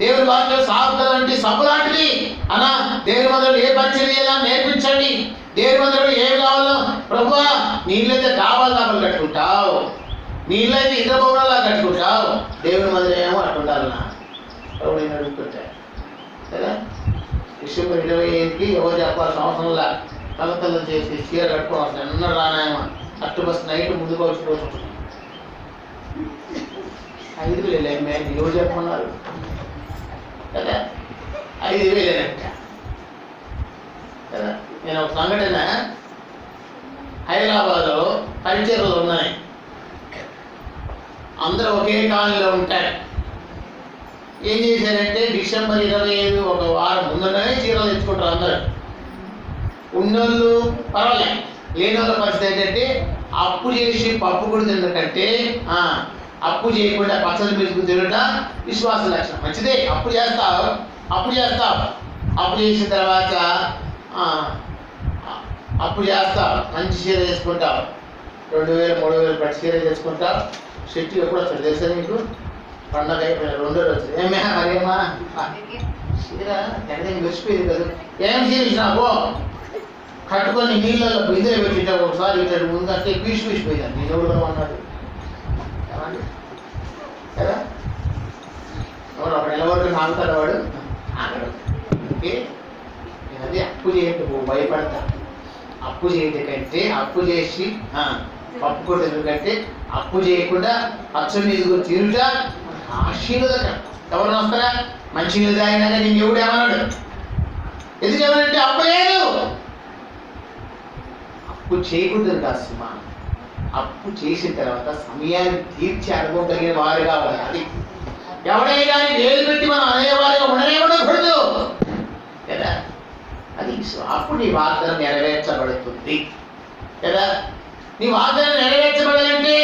Speaker 1: దేవుని వాక్యం సాగుల వంటి సబ్బు లాంటిది అన్న. దేవుని మందిరంలో ఏ పరిచయం చేయాలని నేర్పించండి. దేవుని మందిరంలో ఏమి కావాలో ప్రభువా, నీళ్ళైతే డాబాలు దాబాలు కట్టుకుంటావు, నీళ్ళైతే ఇతర భవనాలా కట్టుకుంటావు, దేవుని మందిరం ఏమో అట్టుండాలన్నా ప్రభు నేను అడుగుతుంటాను కదా. డిసెంబర్ 25కి ఎవరు చెప్పాల్సిన అవసరంలా కలతలు చేసి చీర కట్టుకోవాల్సిన ఎన్నో రానాయమా అట్టు బస్ నైట్ ముందుకు వచ్చి రోజు 5,000 మేము ఎవరు చెప్పమన్నారు కదా. 5,000 కదా. నేను ఒక సంఘటన హైదరాబాద్లో పరిచయలు ఉన్నాయి. అందరూ ఒకే కాలనీలో ఉంటారు. ఏం చేశారంటే డిసెంబర్ 25 ఒక వారం ముందునే చీరలు తెచ్చుకుంటారు అందరు. ఉన్నోళ్ళు పర్వాలేదు, లేని వాళ్ళ పరిస్థితి ఏంటంటే అప్పు చేసి పప్పు కూడా తినకంటే అప్పు చేయకుండా పచ్చడి మెరుగు తినట విశ్వాస లక్షణం. మంచిదే, అప్పు చేస్తావు. అప్పు చేసిన తర్వాత అప్పు చేస్తావు, మంచి చీర చేసుకుంటావు, 2,000 3,000 పట్టి చీర చేసుకుంటావు. చెట్టు ఎప్పుడు వస్తుంది తెలుసా నీకు? పండగ అయిపోయిన 2 రోజులు వచ్చింది. ఏమే మరేమా చీర ఎక్కడ గడిచిపోయింది కదా. ఏం చీర ఇచ్చినావు కట్టుకొని నీళ్ళలో బిందెలు పెట్టింటావు. ఒకసారి ఇట్లా ముందు అంటే పీసిపోయింది. నేను ఎవరు అన్నాడు కదా. ఎవరు అక్కడ నిలబడుతూ ఆగుతాడు వాడు ఆగడు. ఓకే, నేను అది అప్పు చేయండి భయపడతా. అప్పు చేయటం కంటే అప్పు చేసి పప్పు కూడా ఎందుకంటే అప్పు చేయకుండా పచ్చడి నీళ్ళు తిరుగుట ఆశీర్వాదకరం. ఎవరు వస్తారా? మంచి నీళ్ళు తాగినాక నేను ఎవడు ఏమన్నాడు? ఎందుకేమనంటే అప్పు లేదు. అప్పు చేయకూడదు కాదు సుమా. అప్పు చేసిన తర్వాత సమయాన్ని తీర్చి అనుభవం కలిగిన వారు కావాలి. అది ఎవడైనా వేలు పెట్టి మనం అనేవారిగా ఉండకూడదు కదా. అది అప్పుడు నీ వాగ్దానం నెరవేర్చబడుతుంది కదా. నీ వాగ్దానం నెరవేర్చబడాలంటే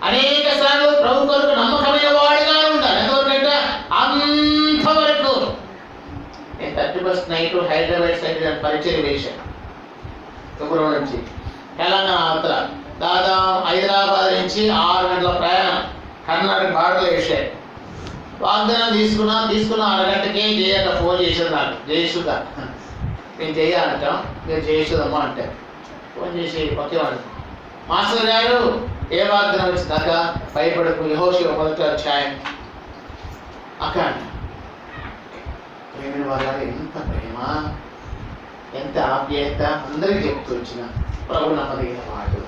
Speaker 1: అనేక సార్లు ప్రభు కొరకు నమ్మకమైన వాడిగా ఉండాలి. ఎంతవరకంటే అంతవరకు. నేను 31st నైట్ హైదరాబాద్ సైడ్ పరిచయం వేశాను. తుగురం నుంచి తెలంగాణ అవతల దాదాపు హైదరాబాద్ నుంచి 6 గంటల ప్రయాణం కర్ణాటక బార్డర్లో వేసారు. వాగ్దానం తీసుకున్న 6 గంటకే జయక ఫోన్ చేసేది నాకు. జయసుధ నేను చేయాలంటాం, మీరు జయసుధమ్మా అంటారు. ఫోన్ చేసి ఒకేవాడు, మాస్టర్ గారు ఏ వాగ్దానం వచ్చింది అక్క? భయపడకు, యెహోషువ 1వ అధ్యాయం అక్క అంట. ప్రేమ వాళ్ళ ఎంత ప్రేమ, ఎంత ఆప్యాయత అందరికీ చెప్తూ వచ్చిన ప్రభు నమ్మదగిన వాడు.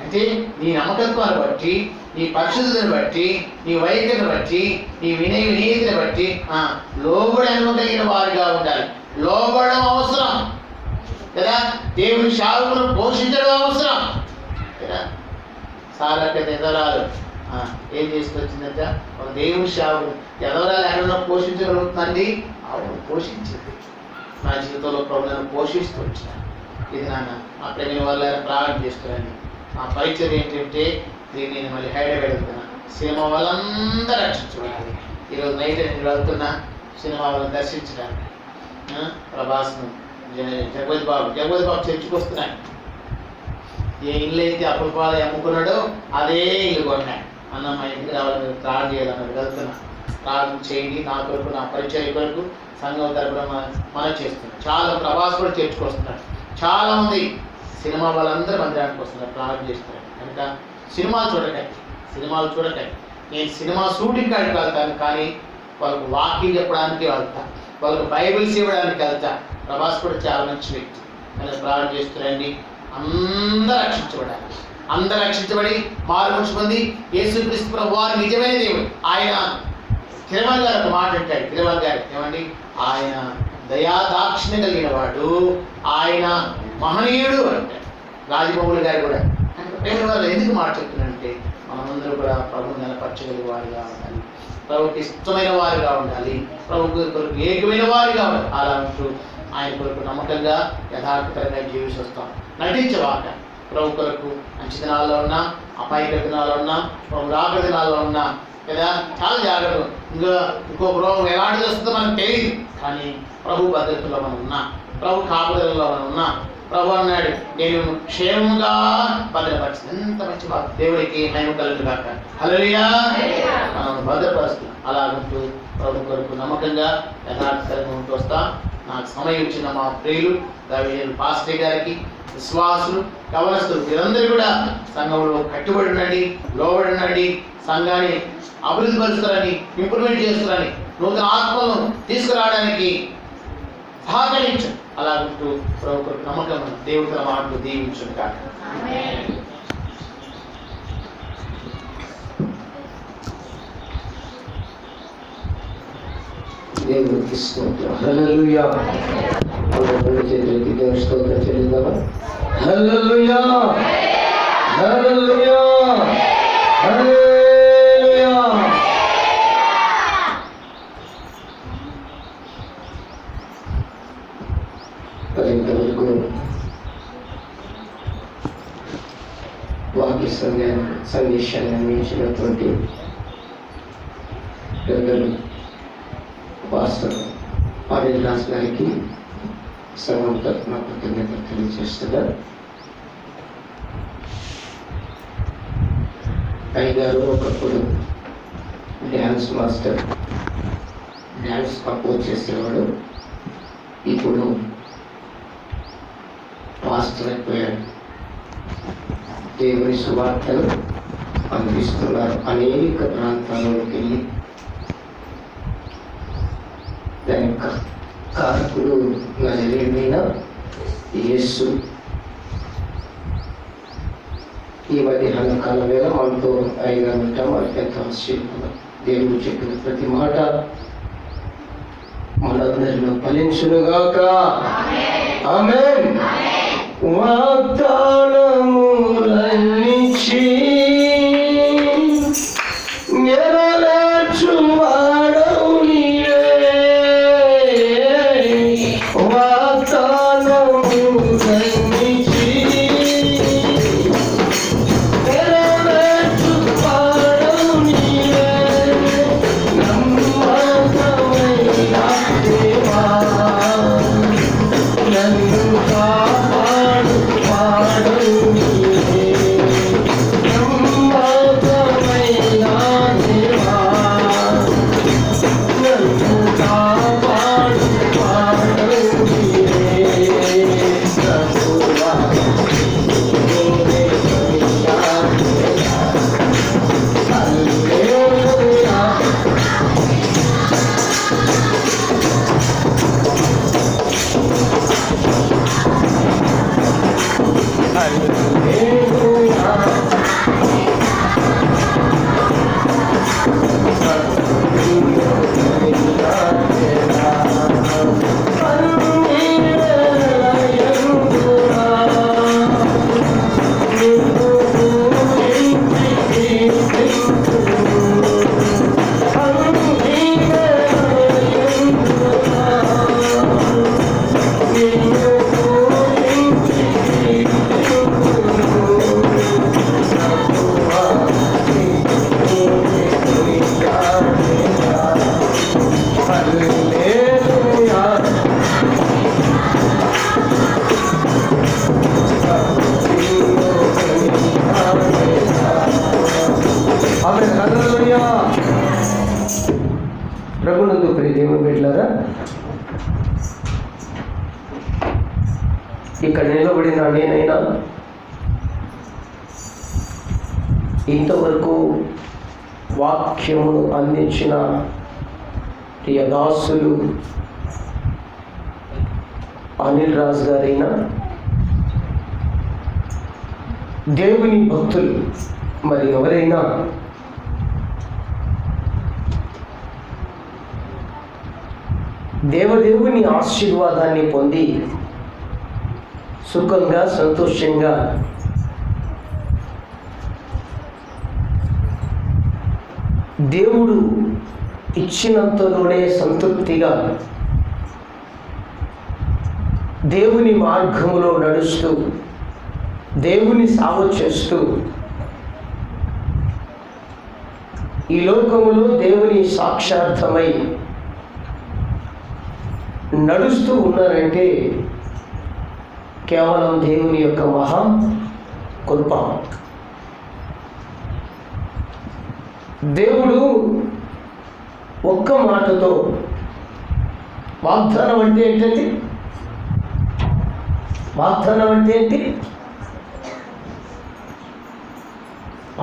Speaker 1: అంటే నీ నమ్మకత్వాన్ని బట్టి, నీ పరిశుద్ధతను బట్టి, నీ వైఖరిని బట్టి, నీ వినయతని బట్టి లోబడి అనుకోగలిగిన వారుగా ఉండాలి. లోబడడం అవసరం కదా. దేవుని సేవకులను పోషించడం అవసరం కదా. సారక్క ఎదరాలు ఏం చేసుకొచ్చిందంట? ఒక దేవుని సేవకుడు ఎదరాలు ఎక్కడన్నా పోషించగలుగుతుందండి? అవును, పోషించింది. నా జీవితంలో ప్రభుత్వం పోషిస్తూ వచ్చినాను. ఇది నాన్న మా ప్రేమ వాళ్ళ ప్రారంభం చేస్తున్నాను. మా పరిచయం ఏంటంటే నేను మళ్ళీ హైదరాబాద్ వెళ్తున్నా. సినిమా వాళ్ళందరూ రక్షించుకోవాలి. ఈరోజు నైట్ నేను వెళ్తున్నా సినిమా వాళ్ళని దర్శించడానికి. ప్రభాస్ను జగపతి బాబు చర్చకు వస్తున్నాను. ఏ ఇల్లు అయితే అప్పుల పాలు అమ్ముకున్నాడో అదే ఇల్లు కొన్నాడు. అన్న మా ఇంటికి రావాలి, మీరు ప్రార్థన చేయాలన్నాడు. వెళ్తున్నా ప్రార్థన చేయండి. నా కొరకు, నా పరిచయం కొరకు సంఘం తరపున మనం చేస్తున్నాం. చాలా ప్రవాసం కూడా చేర్చుకొస్తున్నారు. చాలామంది సినిమా వాళ్ళందరూ మందిరానికి వస్తున్నారు, ప్రార్థన చేస్తున్నారు. కనుక సినిమాలు చూడకండి. నేను సినిమా షూటింగ్ కాడికి వెళ్తాను, కానీ వాళ్ళకు వాకింగ్ చెప్పడానికి వెళ్తా, వాళ్ళకు బైబిల్స్ ఇవ్వడానికి వెళ్తా. ప్రభాస్ కూడా చాలా మంచి వ్యక్తి. అని ప్రార్థన చేస్తున్నారండి. అందరూ రక్షించబడి మారు మనసు పొంది యేసుక్రీస్తు ప్రభువారు నిజమైన దేవుడు. ఆయన కిరవాణి గారు ఒక మాట అంటాడు. కిరవాణి గారు ఏమండి, ఆయన దయాదాక్షిణ్యం కలిగిన వాడు, ఆయన మహనీయుడు అంటాడు. రాజమౌళి గారు కూడా ప్రేమ వాళ్ళు ఎందుకు మాట చెప్తున్నారంటే, మనమందరూ కూడా ప్రభువుని నెలపరచగలిగే వారిగా ఉండాలి, ప్రభుకి ఇష్టమైన వారిగా ఉండాలి, ప్రభు కొరకు ఏకమైన వారిగా ఉండాలి. అలా ఉంటూ ఆయన కొరకు నమ్మకంగా యథార్థపరంగా జీవిస్తూ వస్తాం. నటించవాక ప్రభు కొరకు మంచి దినాల్లో ఉన్నా, అపాయక దినాల్లో ఉన్నా, ప్రభు రాక దినాల్లో ఉన్నా కదా, చాలా జాగ్రత్త. ఇంకొక రోగం ఎలాంటిది వస్తుందో మనకు తెలియదు, కానీ ప్రభు భద్రతలో మనం ఉన్నాం, ప్రభు కాపుదలలో మనం ఉన్నాం. ప్రభు అన్నాడు, నేను క్షేమంగా భద్రపరుస్తాను. ఎంత మంచి బాధ, దేవుడికి మహిమ కలుగుగాక. హల్లెలూయా. మనం భద్రపరుస్తాం. అలా ఉంటూ ప్రభు కొరకు నమ్మకంగా యథార్థంగా ఉంటూ వస్తాం. నాకు సమయం ఇచ్చిన మా ప్రియులు దావిదేలు పాస్టర్ గారికి, విశ్వాసులు, యవనస్తులు మీరందరూ కూడా సంఘంలో కట్టుబడి ఉండండి, లోబడి ఉండండి. సంఘాన్ని అభివృద్ధి పరుస్తారని, ఇంప్రూవ్మెంట్ చేస్తారని, నూతన ఆత్మలను తీసుకురావడానికి సహకరించు. అలా ఉంటూ ప్రభు కొరకు నమ్మకం దేవుడి తన మాటలు దీవించును కాక.
Speaker 2: దేవునికి స్తోత్రం. హల్లెలూయా. చేతులకి దేవుని స్తోత్రం చెల్లిద్దామా? హల్లెలూయా, హల్లెలూయా, హల్లెలూయా. ఇంతవరకు వాక్య సందేశాన్ని అందించినటువంటి పెద్దలు పాస్టర్ ఆర్ఎల్ దాస్ గారికి సంఘం తరఫున కృతజ్ఞతలు తెలియజేస్తున్నారు. అయ్యగారు ఒకప్పుడు డ్యాన్స్ మాస్టర్, డ్యాన్స్ కంపోజ్ చేసేవాడు. ఇప్పుడు పాస్టర్ అయిపోయాడు. దేవుని సువార్తలు అందిస్తున్నారు. అనేక ప్రాంతాల్లోకి వెళ్ళి దాని కారకుడు నజరేయుడైన యేసు ఈ మధ్యాహ్న కాల వేళ మనతో అయ్యగా ఉంటాం. వారికి ఎంతో ఆశ్చర్యం. దేవుడు చెప్పిన ప్రతి మాట మనందరిలో ఫలించునుగాక. ఆమేన్. వాగ్దానములన్నిచ్చి నెరవేర్చువాడవు నీవే. వాగ్దానములన్నిచ్చి నెరవేర్చువాడవు నీవే. నమ్మకమైన దేవా, నన్ను కాపాడు, పాడు ప్రియులారా, ఇక్కడ నిలబడిన నేనైనా ఇంతవరకు వాక్యమును అందించిన ప్రియ దాసులు అనిల్ రాజు గారైనా, దేవుని భక్తులు మరి ఎవరైనా దేవదేవుని ఆశీర్వాదాన్ని పొంది సుఖంగా సంతోషంగా దేవుడు ఇచ్చినంతలోనే సంతృప్తిగా దేవుని మార్గములో నడుస్తూ దేవుని సేవ చేస్తూ ఈ లోకములో దేవుని సాక్షార్థమై నడుస్తూ ఉన్నారంటే కేవలం దేవుని యొక్క మహా కృప. దేవుడు ఒక్క మాటతో వాగ్దానం అంటే ఏంటండి? వాగ్దానం అంటే ఏంటి?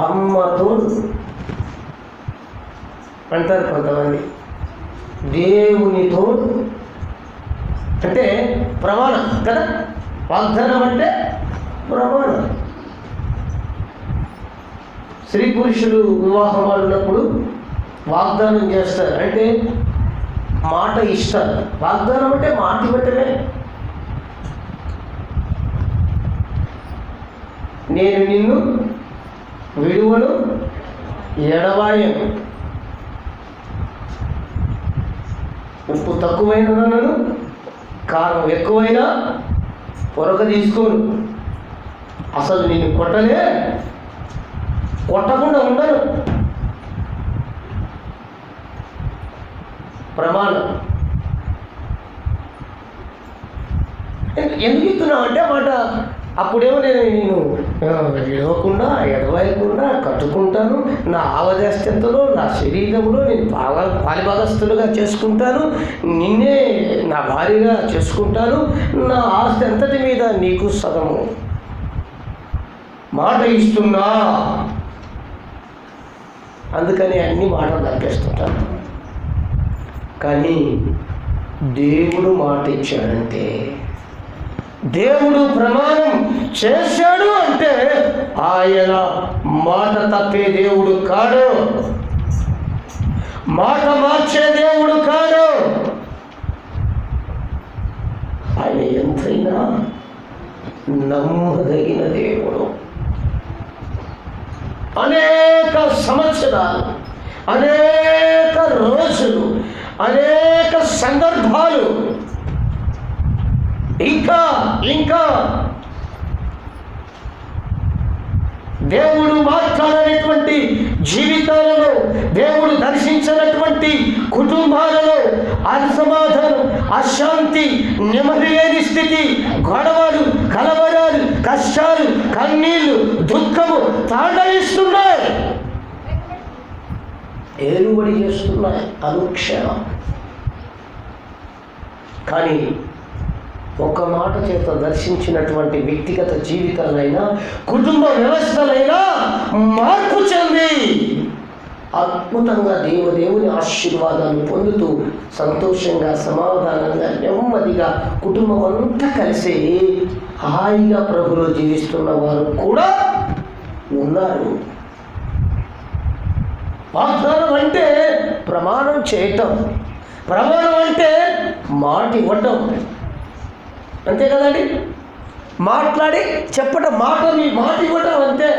Speaker 2: అమ్మతో అంటారు కొంతమంది. దేవునితో అంటే ప్రమాణం కదా. వాగ్దానం అంటే ప్రమాణం. స్త్రీ పురుషులు వివాహం ఆడినప్పుడు వాగ్దానం చేస్తారు, అంటే మాట ఇస్తారు. వాగ్దానం అంటే మాట ఇవ్వటమే. నేను నిన్ను విడువను, ఎడబాయను. ఉప్పు తక్కువైన నన్ను, కారం ఎక్కువైనా పొరక తీసుకోను. అసలు నేను కొట్టలే, కొట్టకుండా ఉండను. ప్రమాణం. ఎందుకు ఇస్తున్నావు అంటే మాట. అప్పుడేమో నేను విడవకుండా ఎడవేయకుండా కట్టుకుంటాను, నా ఆవదేశంతలో నా శరీరంలో నేను పాలిభాగస్తులుగా చేసుకుంటాను, నిన్నే నా భార్యగా చేసుకుంటాను, నా ఆస్తి అంతటి మీద నీకు సగము మాట ఇస్తున్నా. అందుకని అన్ని మాటలు తప్పేస్తుంటాను. కానీ దేవుడు మాట ఇచ్చాడంటే, దేవుడు ప్రమాణం చేశాడు అంటే ఆయన మాట తప్పే దేవుడు కాడు, మాట మార్చే దేవుడు కాడు. ఆయన ఎంతైనా నమ్మదగిన దేవుడు. అనేక సంవత్సరాలు, అనేక రోజులు, అనేక సందర్భాలు, ఇంకా ఇంకా దేవుడు మాట్లాడేటువంటి జీవితాలలో, దేవుడు దర్శించినటువంటి కుటుంబాలలో అసమాధానం, అశాంతి, నెమ్మది లేని స్థితి, గొడవలు, కలవరాలు, కష్టాలు, కన్నీళ్లు, దుఃఖము తాండవిస్తున్నాయి, ఏలుబడి చేస్తున్నాయి అనుక్షణం. కానీ ఒక్క మాట చేత దర్శించినటువంటి వ్యక్తిగత జీవితాలైనా, కుటుంబ వ్యవస్థలైనా మార్పు చెంది అద్భుతంగా దేవుని ఆశీర్వాదాన్ని పొందుతూ సంతోషంగా, సమాధానంగా, నెమ్మదిగా కుటుంబం అంతా కలిసి హాయిగా ప్రభులో జీవిస్తున్న వారు కూడా ఉన్నారు. వాగ్దానం అంటే ప్రమాణం చేయటం, ప్రమాణం అంటే మాట ఇవ్వటం, అంతే కదండి. మాట్లాడి చెప్పటం, మాట ఇవ్వటం అంతే.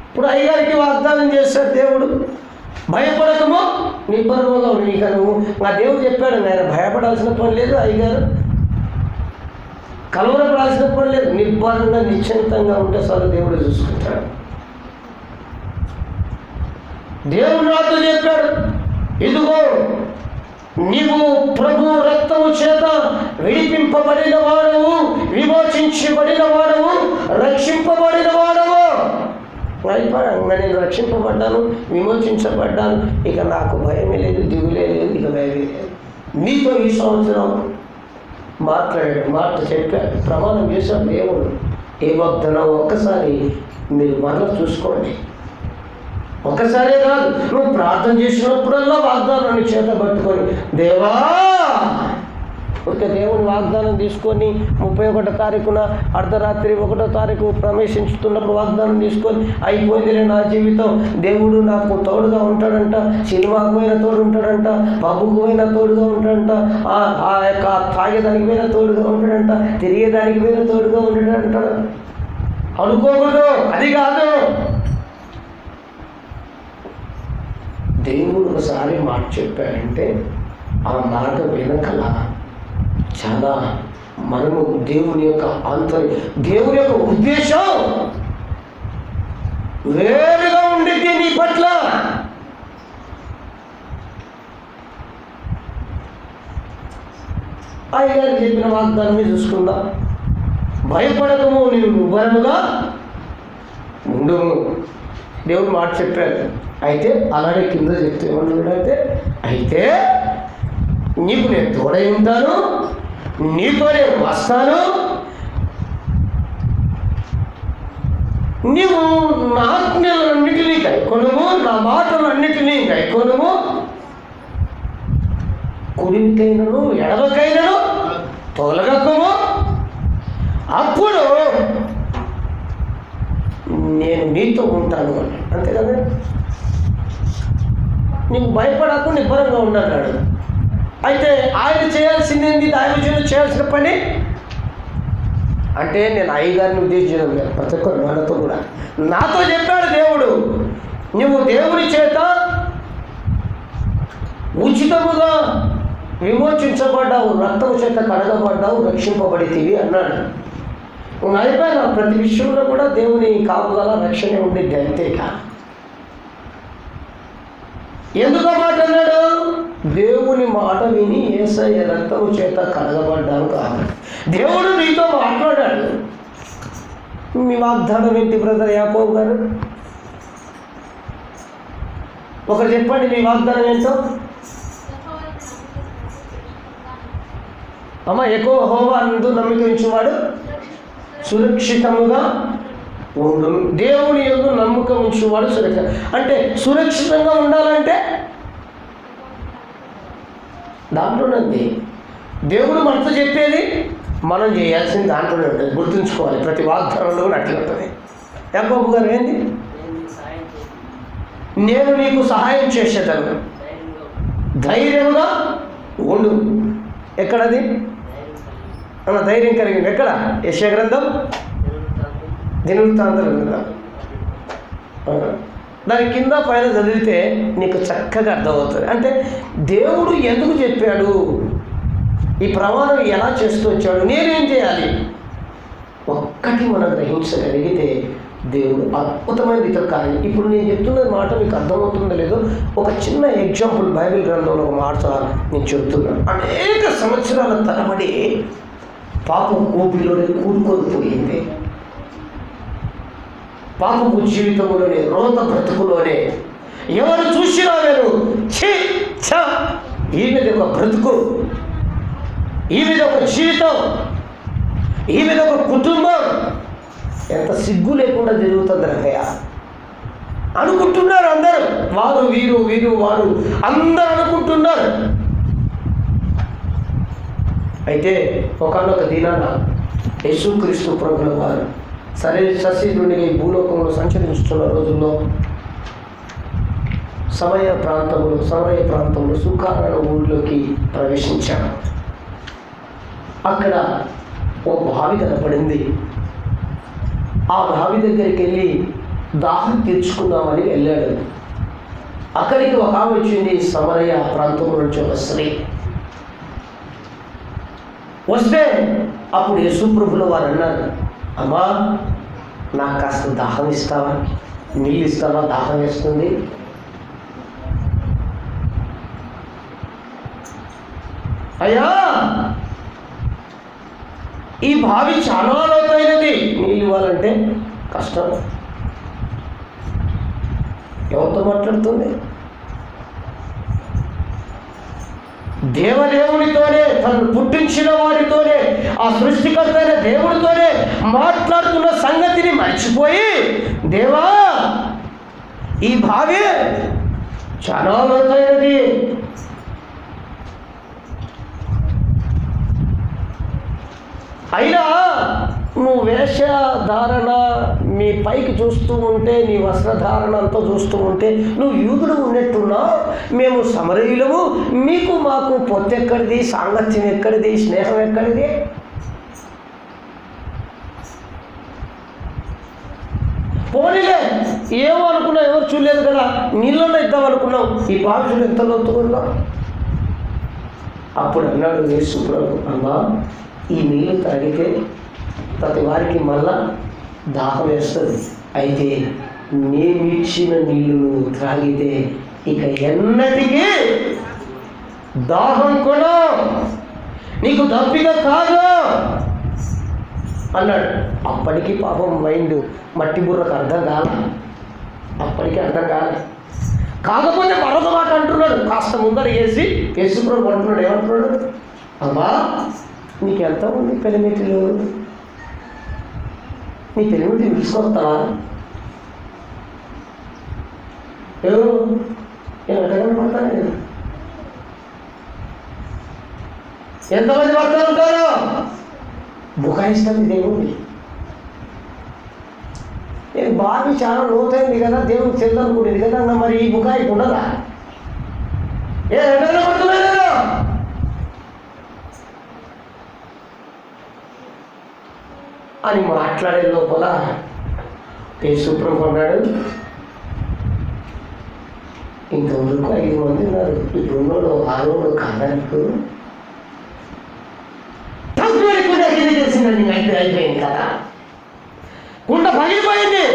Speaker 2: ఇప్పుడు అయ్యగారికి వాగ్దానం చేశాడు దేవుడు, భయపడకమో నిబ్బరముగా నీకు నువ్వు. నా దేవుడు చెప్పాడు, ఆయన భయపడాల్సిన పని లేదు, అయ్యగారు కలవరపడాల్సిన పని లేదు, నిబ్బరంగా నిశ్చింతంగా ఉంటే చాలు, దేవుడు చూసుకుంటాడు. దేవుడు నాతో చెప్పాడు, ఇదిగో నీవు ప్రభు రక్తము చేత విడిపింపబడిన వాడవు, విమోచించబడిన వాడవు, రక్షింపబడిన వాడవు. అయిపోయాక నేను రక్షింపబడ్డాను, విమోచించబడ్డాను, ఇక నాకు భయమే లేదు, దిగులే లేదు, ఇక భయమే లేదు. నీతో ఈ సంవత్సరం మాట్లాడాడు, మాట చెప్పాడు, ప్రమాణం చేశాడు దేవుడు. ఏ వాగ్దానం ఒక్కసారి మీరు మరలా చూసుకోండి. ఒకసారే కాదు, నువ్వు ప్రార్థన చేసినప్పుడల్లా వాగ్దానాన్ని చేత పట్టుకొని దేవా ఒక దేవుని వాగ్దానం తీసుకొని 31వ తారీఖున అర్ధరాత్రి 1వ తారీఖు ప్రవేశించుతున్నప్పుడు వాగ్దానం తీసుకొని అయిపోయిందిలే నా జీవితం, దేవుడు నాకు తోడుగా ఉంటాడంట, సినిమాకు పోయిన తోడు ఉంటాడంట, పబ్బుకు పోయిన తోడుగా ఉంటాడంట, ఆ యొక్క తాగేదానికి పోయిన తోడుగా ఉంటాడంట, తిరిగేదానికి పోయిన తోడుగా ఉంటాడంట అనుకోకూడదు. అది కాదు, దేవుడు ఒకసారి మాట చెప్పాడంటే ఆ మాట వెనకల చాలా మనము దేవుని యొక్క దేవుని యొక్క ఉద్దేశం వేరుగా ఉండేది నీ పట్ల. అయ్యగారు చెప్పిన వాగ్దానాన్ని చూసుకుందాం. భయపడకము, నీవు నిబ్బరముగా ఉండుము. దేవుడు మాట చెప్పాడు. అయితే అలాగే కింద చెప్తే ఏమన్నాడంటే, అయితే నీకు నేను తోడై ఉంటాను, నీతోనే వస్తాను, నీవు నా ఆజ్ఞలన్నిటినీ గైకొనుము, నా మాటలన్నిటినీ గైకొనుము, కుడికైనను ఎడమకైనను తొలగకము, అప్పుడు నేను నీతో ఉంటాను అని. అంతే కదా, నీకు భయపడకు, నిబ్బరంగా ఉన్నాడు. అయితే ఆయన చేయాల్సింది దైవజనులు చేయాల్సిన పని అంటే, నేను అయ్యగారిని ఉద్దేశించడం లేదు, ప్రతి ఒక్కరు మనతో కూడా నాతో చెప్పాడు దేవుడు, నువ్వు దేవుని చేత ఉచితముగా విమోచించబడ్డావు, రక్తము చేత కడగబడ్డావు, రక్షింపబడితివి అన్నాడు. అయిపోయిన ప్రతి విషయంలో కూడా దేవుని కాపుదల రక్షణ ఉండిద్ది. అంతేకా ఎందుకు మాట అన్నాడు? దేవుని మాట విని యేసయ్య రక్తము చేత కడగబడ్డాను కాదు. దేవుడు నీతో మాట్లాడాడు. మీ వాగ్దానం ఏంటి బ్రదర్ యాకోబు గారు? ఒకరు చెప్పండి, మీ వాగ్దానం ఏంటో. అమ్మ, యెహోవా యందు నమ్మిక ఉంచువాడు సురక్షితముగా ఉండు. దేవుని యందు నమ్మకం ఉంచువాడు సురక్షిత. అంటే సురక్షితంగా ఉండాలంటే దాంట్లోనే దేవుడు మనతో చెప్పేది మనం చేయాల్సింది దాంట్లోనే ఉంటుంది. గుర్తుంచుకోవాలి, ప్రతి వాగ్దానంలో కూడా అట్లా ఉంటుంది. యాకోబు గారు ఏంది? నేను నీకు సహాయం చేసేదాను, ధైర్యంగా ఉండు. ఎక్కడది ధైర్యం కలిగింది? ఎక్కడ? యెషయా గ్రంథం, దినవృత్తాంతాల గ్రంథం. దాని కింద పైన చదివితే నీకు చక్కగా అర్థమవుతుంది. అంటే దేవుడు ఎందుకు చెప్పాడు, ఈ ప్రమాణం ఎలా చేస్తూ వచ్చాడు, నేనేం చేయాలి, ఒక్కటి మనం గ్రహించగలిగితే దేవుడు అద్భుతమైన రీతిలో కార్యం. ఇప్పుడు నేను చెప్తున్న మాట మీకు అర్థమవుతుందో లేదో ఒక చిన్న ఎగ్జాంపుల్ బైబిల్ గ్రంథంలో ఒక మాట నేను చెబుతున్నాను. అనేక సంవత్సరాల తరబడి పాపం ఊపిలోనే కూడుకొని పోయింది. పాపపు జీవితంలోనే, రోత బ్రతుకులోనే ఎవరు చూసినా నేను ఈమెది ఒక బ్రతుకు, ఈమెది ఒక జీవితం, ఈమెది ఒక కుటుంబం, ఎంత సిగ్గు లేకుండా జరుగుతుంది రంగయ్య అనుకుంటున్నారు అందరూ. వారు వీరు, వీరు వారు అందరూ అనుకుంటున్నారు. అయితే ఒకనొక దినాన యేసుక్రీస్తు ప్రభుల వారు సశరీరునిగా ఈ భూలోకంలో సంచరిస్తున్న రోజుల్లో సమరయ ప్రాంతంలో సుఖారణ ఊరిలోకి ప్రవేశించాడు. అక్కడ ఓ బావి కనపడింది. ఆ బావి దగ్గరికి వెళ్ళి దాహం తీర్చుకుందామని వెళ్ళాడు. అక్కడికి ఒక ఆమె వచ్చింది, సమరయ ప్రాంతం నుంచి ఒక స్త్రీ వస్తే అప్పుడు యేసు ప్రభుల వారు అన్నారు, అమ్మా నాకు కాస్త దాహం ఇస్తావా, నీళ్ళు ఇస్తావా, దాహం వేస్తుంది. అయ్యా ఈ బావి చాలా లోతైనది, నీళ్ళు ఇవ్వాలంటే కష్టం. ఎవరితో మాట్లాడుతుంది? దేవదేవునితోనే, తను పుట్టించిన వాడితోనే, ఆ సృష్టికర్త అయిన దేవుడితోనే మాట్లాడుతున్న సంగతిని మర్చిపోయి, దేవా ఈ భావి చాలా లోతైనది, అయినా నువ్వు వేషధారణ మీ పైకి చూస్తూ ఉంటే, నీ వస్త్రధారణ అంతా చూస్తూ ఉంటే నువ్వు యూదుడు ఉన్నట్టున్నా, మేము సమరయులము, మీకు మాకు పొత్తు ఎక్కడిది, సాంగత్యం ఎక్కడిది, స్నేహం ఎక్కడిది? పోనీలే, ఏమో అనుకున్నావు, ఎవరు చూడలేదు కదా, నీళ్ళలో ఇద్దాం అనుకున్నావు, ఈ పాఠులు ఎంత లోతుకుందా? అప్పుడు అన్నాడు యేసు ప్రభు, అమ్మా ఈ నీళ్ళు తాగితే ప్రతి వారికి మళ్ళా దాహం వేస్తుంది, అయితే నేనిచ్చిన నీళ్ళు నువ్వు త్రాగితే ఇక ఎన్నటికీ దాహం కూడా నీకు దప్పిక కాదు అన్నాడు. అప్పటికి పాపం మైండ్ మట్టి బుర్రకు అర్థం కాల, అప్పటికి అర్థం కాలే. కాకపోతే మరొక మాట అంటున్నాడు, కాస్త ముందర వేసి యేసుప్రభు అంటున్నాడు, ఏమంటున్నాడు? అమ్మా నీకు ఎంత ఉంది పెనిమిటిలు, నీ పెనిమిటిని తీసుకొస్తావా? ఎవరు నేను అడగని పడతాను, నేను ఎంతమంది భర్తలు ఉంటారు? బుకాయిస్తుంది దేవుణ్ణి. నేను బావి చాలా లోతైంది కదా, దేవునికి చెందనుకుంటుంది కదా, మరి ఈ బుకాయికి ఉండదా? ఏ రెండో పడుతున్నాయి అని మాట్లాడే లోపల యేసుప్రభు అన్నాడు, ఇంతవరకు 5 మంది ఉన్నారు, ఇప్పుడు 6 కాదనుకో, తెలిసిందండి, అయిపోయింది కదా, కుండ పగిలిపోయింది.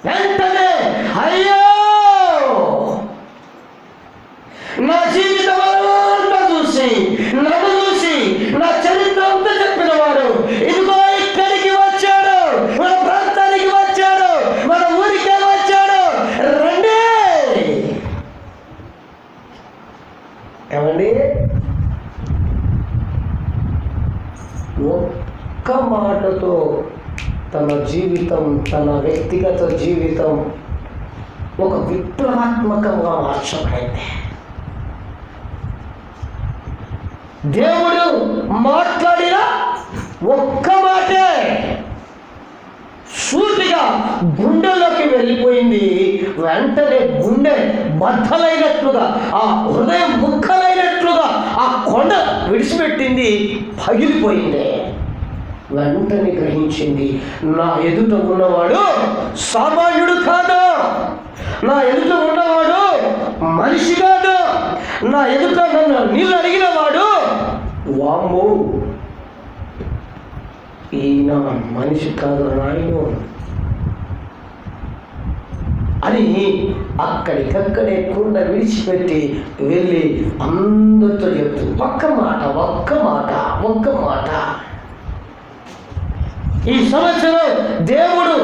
Speaker 2: వెంటనే అయ్యో నా జీవితం అంతా చూసి, నన్ను చూసి, నా చరిత్ర అంతా చెప్పిన వాడు ఇదిగో ఇక్కడికి వచ్చాడు, మన ప్రాంతానికి వచ్చాడు, మన ఊరికే వచ్చాడు, రండి. ఏమండి, ఒక్క మాటతో తన జీవితం, తన వ్యక్తిగత జీవితం ఒక విప్లవాత్మకంగా మార్చబడింది. దేవుడు మాట్లాడిన ఒక్క మాటే సూటిగా గుండెలోకి వెళ్ళిపోయింది. వెంటనే గుండె బద్దలైనట్లుగా, ఆ హృదయం ముక్కలైనట్లుగా ఆ కొండ విడిచిపెట్టింది, పగిలిపోయింది. వెంటనే గ్రహించింది, నా ఎదుట ఉన్నవాడు సామాన్యుడు కాదు, నా ఎదుట ఉన్నవాడు మనిషి కాదు, నా ఎదుట నన్ను నీళ్ళు అడిగిన వాడు వామ్మో ఈయన మనిషి కాదు నాయను అని అక్కడికక్కడే కుండ విడిచిపెట్టి వెళ్ళి అందరితో చెప్తుంది, ఒక్క మాట. ఈ సంవత్సరం దేవుడు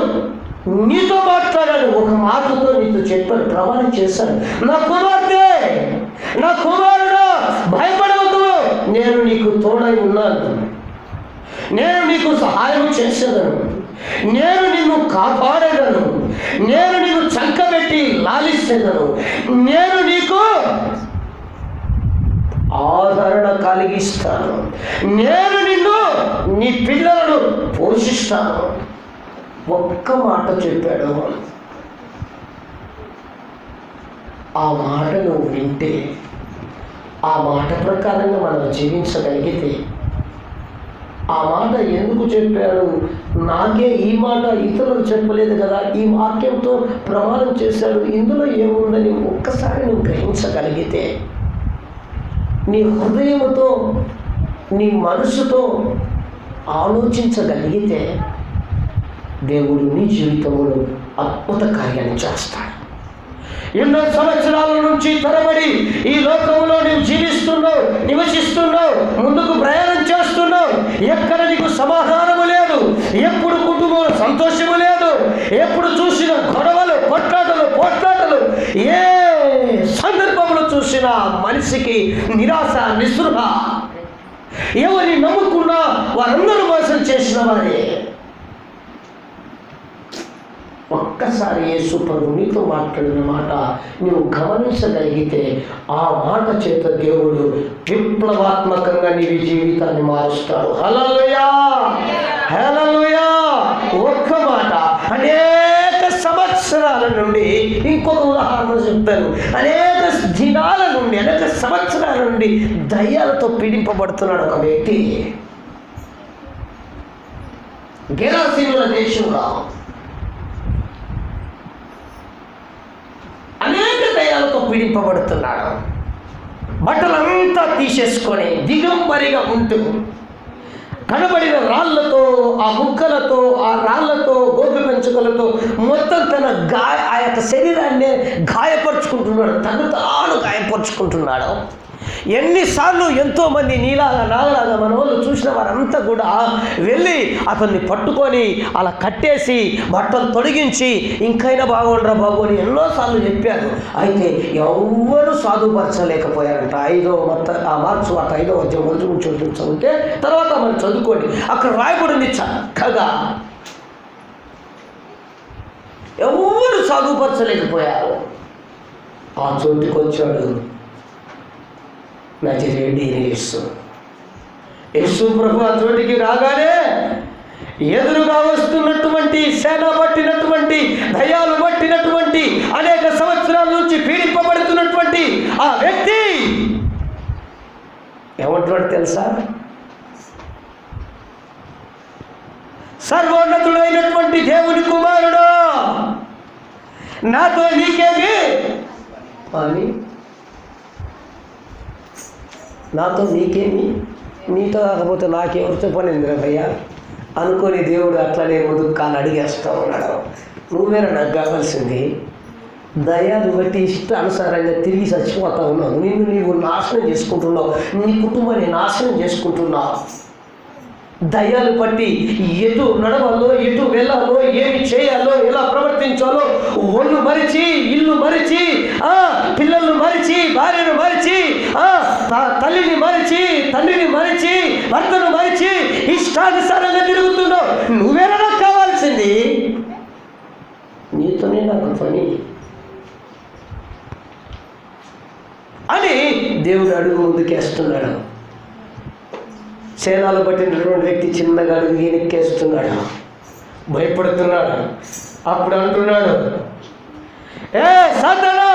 Speaker 2: నీతో మాట్లాడాడు, ఒక మాటతో నీతో చెప్పాడు, ప్రమాణం చేశాడు, నా కుమార్తె, నా కుమారుడు భయపడవద్దు, నేను నీకు తోడై ఉన్నాను, నేను నీకు సహాయం చేసేదను, నేను నిన్ను కాపాడేదను, నేను నిన్ను చంకబెట్టి లాలిస్తేదను, నేను నీకు ఆదరణ కలిగిస్తాను, నేను నిన్ను నీ పిల్లలను పోషిస్తాను. ఒక్క మాట చెప్పాడు. ఆ మాట నువ్వు వింటే, ఆ మాట ప్రకారంగా మనం జీవించగలిగితే, ఆ మాట ఎందుకు చెప్పాడు, నాకే ఈ మాట ఇతరులకు చెప్పలేదు కదా, ఈ వాక్యంతో ప్రమాణం చేశాడు, ఇందులో ఏముందని ఒక్కసారి నువ్వు గ్రహించగలిగితే, నీ హృదయంతో, నీ మనసుతో ఆలోచించగలిగితే, దేవుడు నీ జీవితంలో అద్భుత కార్యాన్ని చేస్తాడు. ఎన్నో సంవత్సరాల నుంచి తరబడి ఈ లోకంలో నీవు జీవిస్తున్నావు, నివసిస్తున్నావు, ముందుకు ప్రయాణం చేస్తున్నావు, ఎక్కడ నీకు సమాధానము లేదు, ఎప్పుడు కుటుంబంలో సంతోషము లేదు, ఎప్పుడు చూసిన గొడవలు, కొట్లాటలు, పోట్లాటలు, ఏ సందర్భంలో చూసినా మనిషికి నిరాశ, నిస్పృహ. ఎవరిని నమ్ముకున్నా వారందరూ మోసం చేసిన వారే. ఒక్కసారి యేసు ప్రభు నీతో మాట్లాడిన మాట నువ్వు గమనించగలిగితే ఆ మాట చేత దేవుడు విప్లవాత్మకంగా నీ జీవితాన్ని మారుస్తాడు. హల్లెలూయా, హల్లెలూయా. ఒక్క మాట అనేక సంవత్సరాల నుండి, ఇంకొక ఉదాహరణ చెప్తాను, అనేక దినాల నుండి, అనేక సంవత్సరాల నుండి దయ్యాలతో పీడింపబడుతున్నాడు ఒక వ్యక్తి. గెరాసీనుల దేశంలో అనేక దయ్యాలతో పీడింపబడుతున్నాడు. బట్టలంతా తీసేసుకొని దిగంబరిగా ఉంటూ కనబడిన రాళ్లతో, ఆ ముక్కలతో, ఆ రాళ్లతో, గోపి పెంచుకలతో మొత్తం తన ఆ యొక్క శరీరాన్ని గాయపరుచుకుంటున్నాడు, తను తాను గాయపరుచుకుంటున్నాడు. ఎన్నిసార్లు ఎంతోమంది నీలాగా నాగలాగా మన వాళ్ళు చూసిన వారంతా కూడా వెళ్ళి అతన్ని పట్టుకొని అలా కట్టేసి బట్టలు తొలగించి ఇంకైనా బాగుండరా బాబు అని ఎన్నోసార్లు చెప్పారు. అయితే ఎవ్వరూ సాధుపరచలేకపోయారంట. మార్క్స్ వార్త 5వ అధ్యాయం మొదటి నుంచి చదివితే తర్వాత మనం చదువుకోండి, అక్కడ రాయబడింది చక్కగా. ఎవరు సాధుపరచలేకపోయారు. ఆ చోటుకి వచ్చాడు నజరేయుడైన యేసు. యేసు ప్రభు ఆ చోటికి రాగానే ఎదురుగా వస్తున్నటువంటి, సేన పట్టినటువంటి, దయ్యాలు పట్టినటువంటి, అనేక సంవత్సరాల నుంచి పీడింపబడుతున్నటువంటి ఆ వ్యక్తి ఏమంటున్నాడు తెలుసా? సర్వోన్నతుడైనటువంటి దేవుని కుమారుడు, నాతో నీకేమి అని, నాతో నీకేమి, నీతో కాకపోతే నాకెవరితో పని ఇంద్రభయ్యా అనుకొని దేవుడు అట్లనే ముందుకు కాలు అడిగేస్తూ ఉన్నాడు. నువ్వేనా నాకు కావాల్సింది? దయాన్ని బట్టి ఇష్టానుసారంగా తిరిగి చచ్చిపోతా ఉన్నావు. నిన్ను నీవు నాశనం చేసుకుంటున్నావు, నీ కుటుంబాన్ని నాశనం చేసుకుంటున్నావు. దయ్యాలు పట్టి ఎటు నడవాలో, ఎటు వెళ్ళాలో, ఏమి చేయాలో, ఎలా ప్రవర్తించాలో ఒళ్ళు మరిచి, ఇల్లు మరిచి, పిల్లలను మరిచి, భార్యను మరిచి, తల్లిని మరిచి, తండ్రిని మరిచి, భర్తను మరిచి ఇష్టానుసారంగా తిరుగుతున్నావు. నువ్వేనా నాకు కావాల్సింది? నీతోనే నాకు పని అని దేవుడు అడుగు ముందుకేస్తున్నాడు. సేనాలు పట్టినటువంటి వ్యక్తి చిన్నగా అడుగు వెనక్కేస్తున్నాడు, భయపడుతున్నాడు. అప్పుడు అంటున్నాడు, ఏ సాతానా,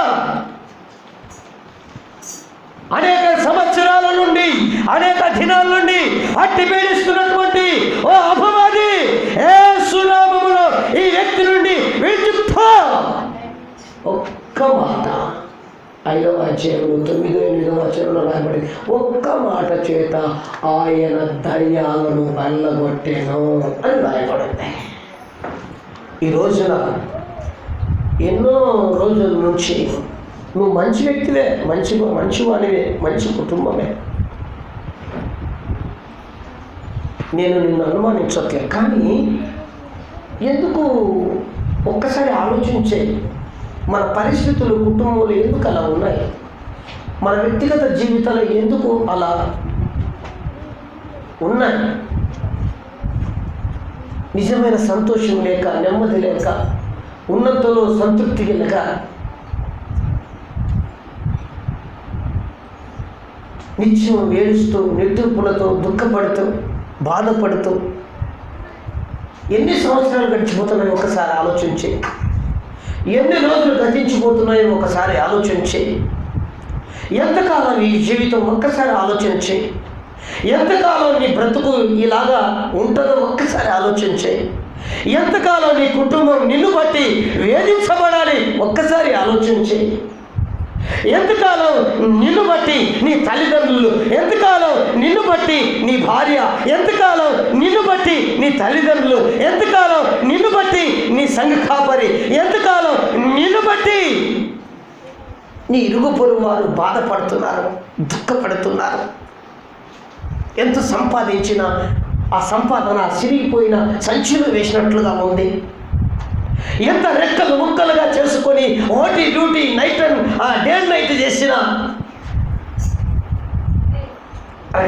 Speaker 2: అనేక సంవత్సరాల నుండి, అనేక దినాల నుండి అట్టి పీడిస్తున్నటువంటి ఓ అపవాది, యేసు నామములో ఈ వ్యక్తి నుండి విడిచిపో. ఒక్క మాట 5వ అధ్యాయంలో 9వ 8వ వచనంలో రాయబడింది. ఒక్క మాట చేత ఆయన దయ్యాలను వెళ్ళగొట్టెను అని రాయబడింది. ఈ రోజున ఎన్నో రోజుల నుంచి నువ్వు మంచి వ్యక్తివే, మంచివానివే, మంచి కుటుంబమే, నేను నిన్ను అనుమానించట్లే. కానీ ఎందుకు ఒక్కసారి ఆలోచించే, మన పరిస్థితులు కుటుంబంలో ఎందుకు అలా ఉన్నాయి, మన వ్యక్తిగత జీవితాలు ఎందుకు అలా ఉన్నాయి? నిజమైన సంతోషం లేక, నెమ్మది లేక, ఉన్నంతలో సంతృప్తి లేక, నిత్యం ఏడుస్తూ, నిట్టూర్పులతో, దుఃఖపడుతూ, బాధపడుతూ ఎన్ని సంవత్సరాలు గడిచిపోతున్నాయో ఒకసారి ఆలోచించి, ఎన్ని రోజులు గతించిపోతున్నాయో ఒకసారి ఆలోచించి, ఎంతకాలం ఈ జీవితం ఒక్కసారి ఆలోచించి, ఎంతకాలం నీ బ్రతుకు ఇలాగా ఉంటుందో ఒక్కసారి ఆలోచించి, ఎంతకాలం నీ కుటుంబం నిన్ను బట్టి వేధించబడాలి ఒక్కసారి ఆలోచించి, ఎంతకాలం నిన్ను బట్టి నీ తల్లిదండ్రులు, ఎంతకాలం నిన్ను బట్టి నీ భార్య, ఎంతకాలం నిన్ను బట్టి నీ తల్లిదండ్రులు, ఎంతకాలం నిన్ను బట్టి నీ సంఘ కాపరి, ఎంతకాలం నిన్ను బట్టి నీ ఇరుగు పొరుగు వారు బాధపడుతున్నారు, దుఃఖపడుతున్నారు. ఎంత సంపాదించినా ఆ సంపాదన సిరిగిపోయిన సంచిలో వేసినట్లుగా ఉంది. ఎంత రెక్కలు ముక్కలుగా చేసుకొని OT duty night day night చేసినా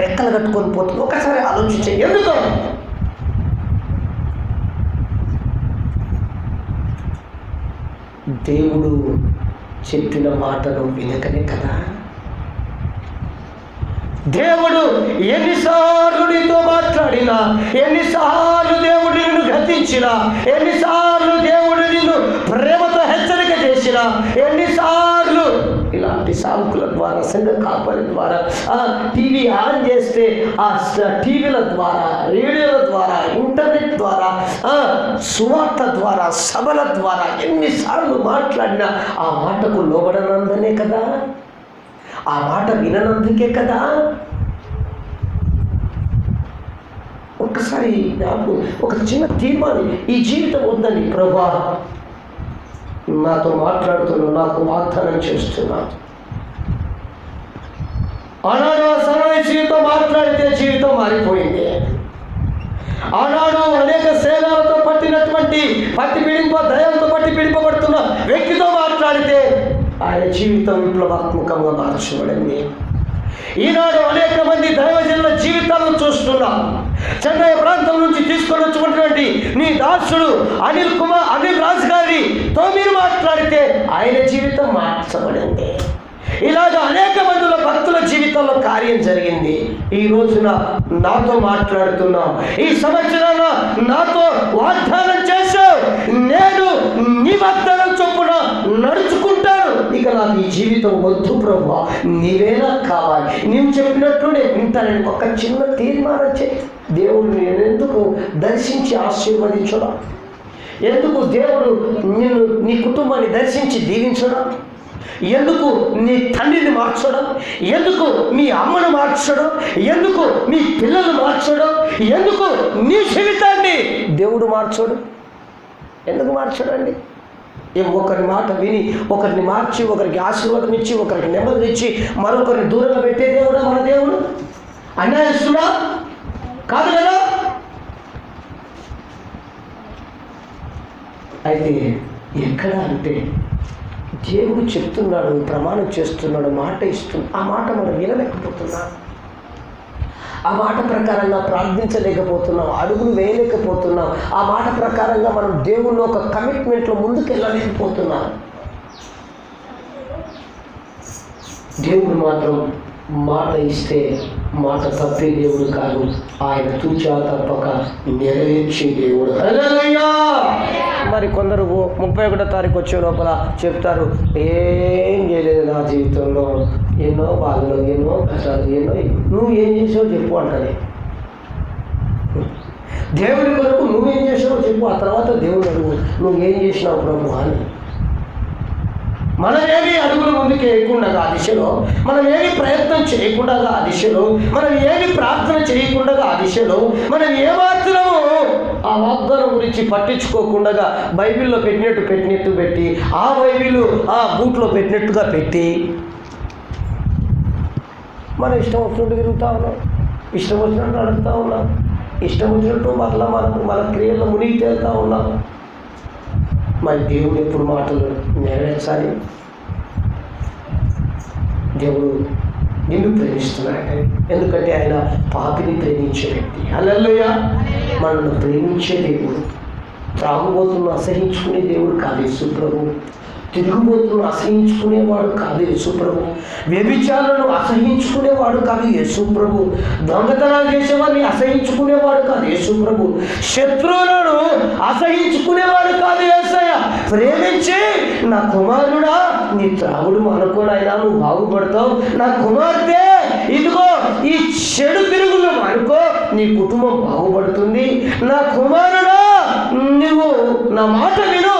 Speaker 2: రెక్కలు కట్టుకొని పోతుంది. ఒకసారి ఆలోచించే, ఎందుకు? దేవుడు చెప్పిన మాటను వినకనే కదా. దేవుడు ఎన్నిసార్లు నీతో మాట్లాడినా, ఎన్నిసార్లు దేవుడు నిన్ను గద్దించినా, ఎన్నిసార్లు దేవుడు నిన్ను ప్రేమతో హెచ్చరిక చేసినా, ఎన్నిసార్లు ఇలాంటి సాకుల ద్వారా, సంఘ కాపరి ద్వారా, టీవీ ఆన్ చేస్తే ఆ టీవీల ద్వారా, రేడియోల ద్వారా, ఇంటర్నెట్ ద్వారా, సువార్త ద్వారా, సభల ద్వారా ఎన్నిసార్లు మాట్లాడినా ఆ మాటకు లోబడనందనే కదా, ఆ మాట విననందుకే కదా. ఒక్కసారి నాకు ఒక చిన్న తీర్మానం, ఈ జీవితం ఉందని ప్రభువా నాతో మాట్లాడుతున్నావు, నాకు వాగ్దానం చేస్తున్నాను. ఆనాడు సర్వేశ్వరితో మాట్లాడితే జీవితం మారిపోయింది. ఆనాడు అనేక సేవలతో పట్టి దయంతో పట్టి పీడింపబడుతున్న వ్యక్తితో మాట్లాడితే ఆయన జీవితం విప్లవాత్మకంగా మార్చబడింది. ఈనాడు అనేక మంది దైవజనుల జీవితాలను చూస్తున్నాం. చెన్నై ప్రాంతం నుంచి తీసుకొని వచ్చినటువంటి నీ దాసుడు అనిల్ రాజు గారితో మీరు మాట్లాడితే ఆయన జీవితం మార్చబడింది. ఇలాగ అనేక మందిలో భక్తుల జీవితంలో కార్యం జరిగింది. ఈ రోజున నాతో మాట్లాడుతున్నాం, ఈ సంవత్సరాన నాతో వాగ్దానం చేశావు, నేను నీ వాగ్దానం చొప్పున నడుచుకుంటాను, ఇక నాకు ఈ జీవితం వద్దు ప్రభువా, నీవే నాకు కావాలి, నీవు చెప్పినట్టు నేను వింటానని ఒక చిన్న తీర్మానం చేయి. దేవుడు నేను ఎందుకు దర్శించి ఆశీర్వదించడం, ఎందుకు దేవుడు నిన్ను నీ కుటుంబాన్ని దర్శించి దీవించడం, ఎందుకు నీ తండ్రిని మార్చడం, ఎందుకు మీ అమ్మను మార్చడం, ఎందుకు మీ పిల్లలు మార్చడం, ఎందుకు నీ జీవితాన్ని దేవుడు మార్చడు? ఎందుకు మార్చడండి? ఒకరి మాట విని ఒకరిని మార్చి, ఒకరికి ఆశీర్వాదం ఇచ్చి, ఒకరికి నెమ్మదినిచ్చి మరొకరిని దూరంగా పెట్టే దేవుడా మన దేవుడు? అన్యాయస్తుడా కాదు కదా. అయితే ఎక్కడ అంటే దేవుడు చెప్తున్నాడు, ప్రమాణం చేస్తున్నాడు, మాట ఇస్తున్నాడు, ఆ మాట మనం వినలేకపోతున్నాం, ఆ మాట ప్రకారంగా ప్రార్థించలేకపోతున్నాం, అడుగులు వేయలేకపోతున్నాం, ఆ మాట ప్రకారంగా మనం దేవుళ్ళు ఒక కమిట్మెంట్లో ముందుకు వెళ్ళలేకపోతున్నాం. దేవుడు మాత్రం మాట ఇస్తే మాట తప్పే దేవుడు కాదు, ఆయన తూచా తప్పక నెరవేర్చే దేవుడు. మరి కొందరు 31వ తారీఖు వచ్చే లోపల చెప్తారు, ఏం చేయలేదు నా జీవితంలో, ఎన్నో బాధలు, ఎన్నో కష్టాలు, నువ్వు ఏం చేసావో చెప్పు అంటానే. దేవుడి కొరకు నువ్వేం చేసావో చెప్పు, ఆ తర్వాత దేవుడు అడుగు నువ్వేం చేసినావు ప్రభు అని. మనం ఏమి అడుగులు ముందుకు వేయకుండా ఆ దిశలో, మనం ఏమి ప్రయత్నం చేయకుండా ఆ దిశలో, మనం ఏమి ప్రార్థన చేయకుండా ఆ దిశలో, మనం ఏమాత్రము ఆ వాగ్దానం గురించి పట్టించుకోకుండా బైబిల్లో పెట్టినట్టు పెట్టి, ఆ బైబిల్ ఆ బూట్లో పెట్టినట్టుగా పెట్టి మనం ఇష్టం వచ్చినట్టు తిరుగుతూ ఉన్నాం, ఇష్టం వచ్చినట్టు నడుస్తూ ఉన్నాం, ఇష్టం వచ్చినట్టు మరలా మన క్రియల్లో మునిగి తేలుతూ ఉన్నాం. మరి దేవుడు ఎప్పుడు మాటలు నెరవేర్చాలి? దేవుడు నిన్ను ప్రేమిస్తున్నాడు, ఎందుకంటే ఆయన పాపిని ప్రేమించే వ్యక్తి. హల్లెలూయా. మనల్ని ప్రేమించే దేవుడు, త్రాగుబోతులను అసహించుకునే దేవుడు కాదు యేసు ప్రభు, తిరుగుబోతులను అసహించుకునేవాడు కాదు యేసు ప్రభు, వ్యభిచారులను అసహించుకునేవాడు కాదు యేసు ప్రభు, దొంగతనాలు చేసేవాడిని అసహించుకునేవాడు కాదు యేసు ప్రభు, శత్రువులను అసహించుకునేవాడు కాదు యేసయ్య. ప్రేమించి నా కుమారుడా నీ త్రాగుడు మానుకోనైనా నువ్వు బాగుపడతావు, నా కుమార్తె ఇదిగో ఈ చెడు తిరుగులు మానుకో నీ కుటుంబం బాగుపడుతుంది, నా కుమారుడా నువ్వు నా మాట విను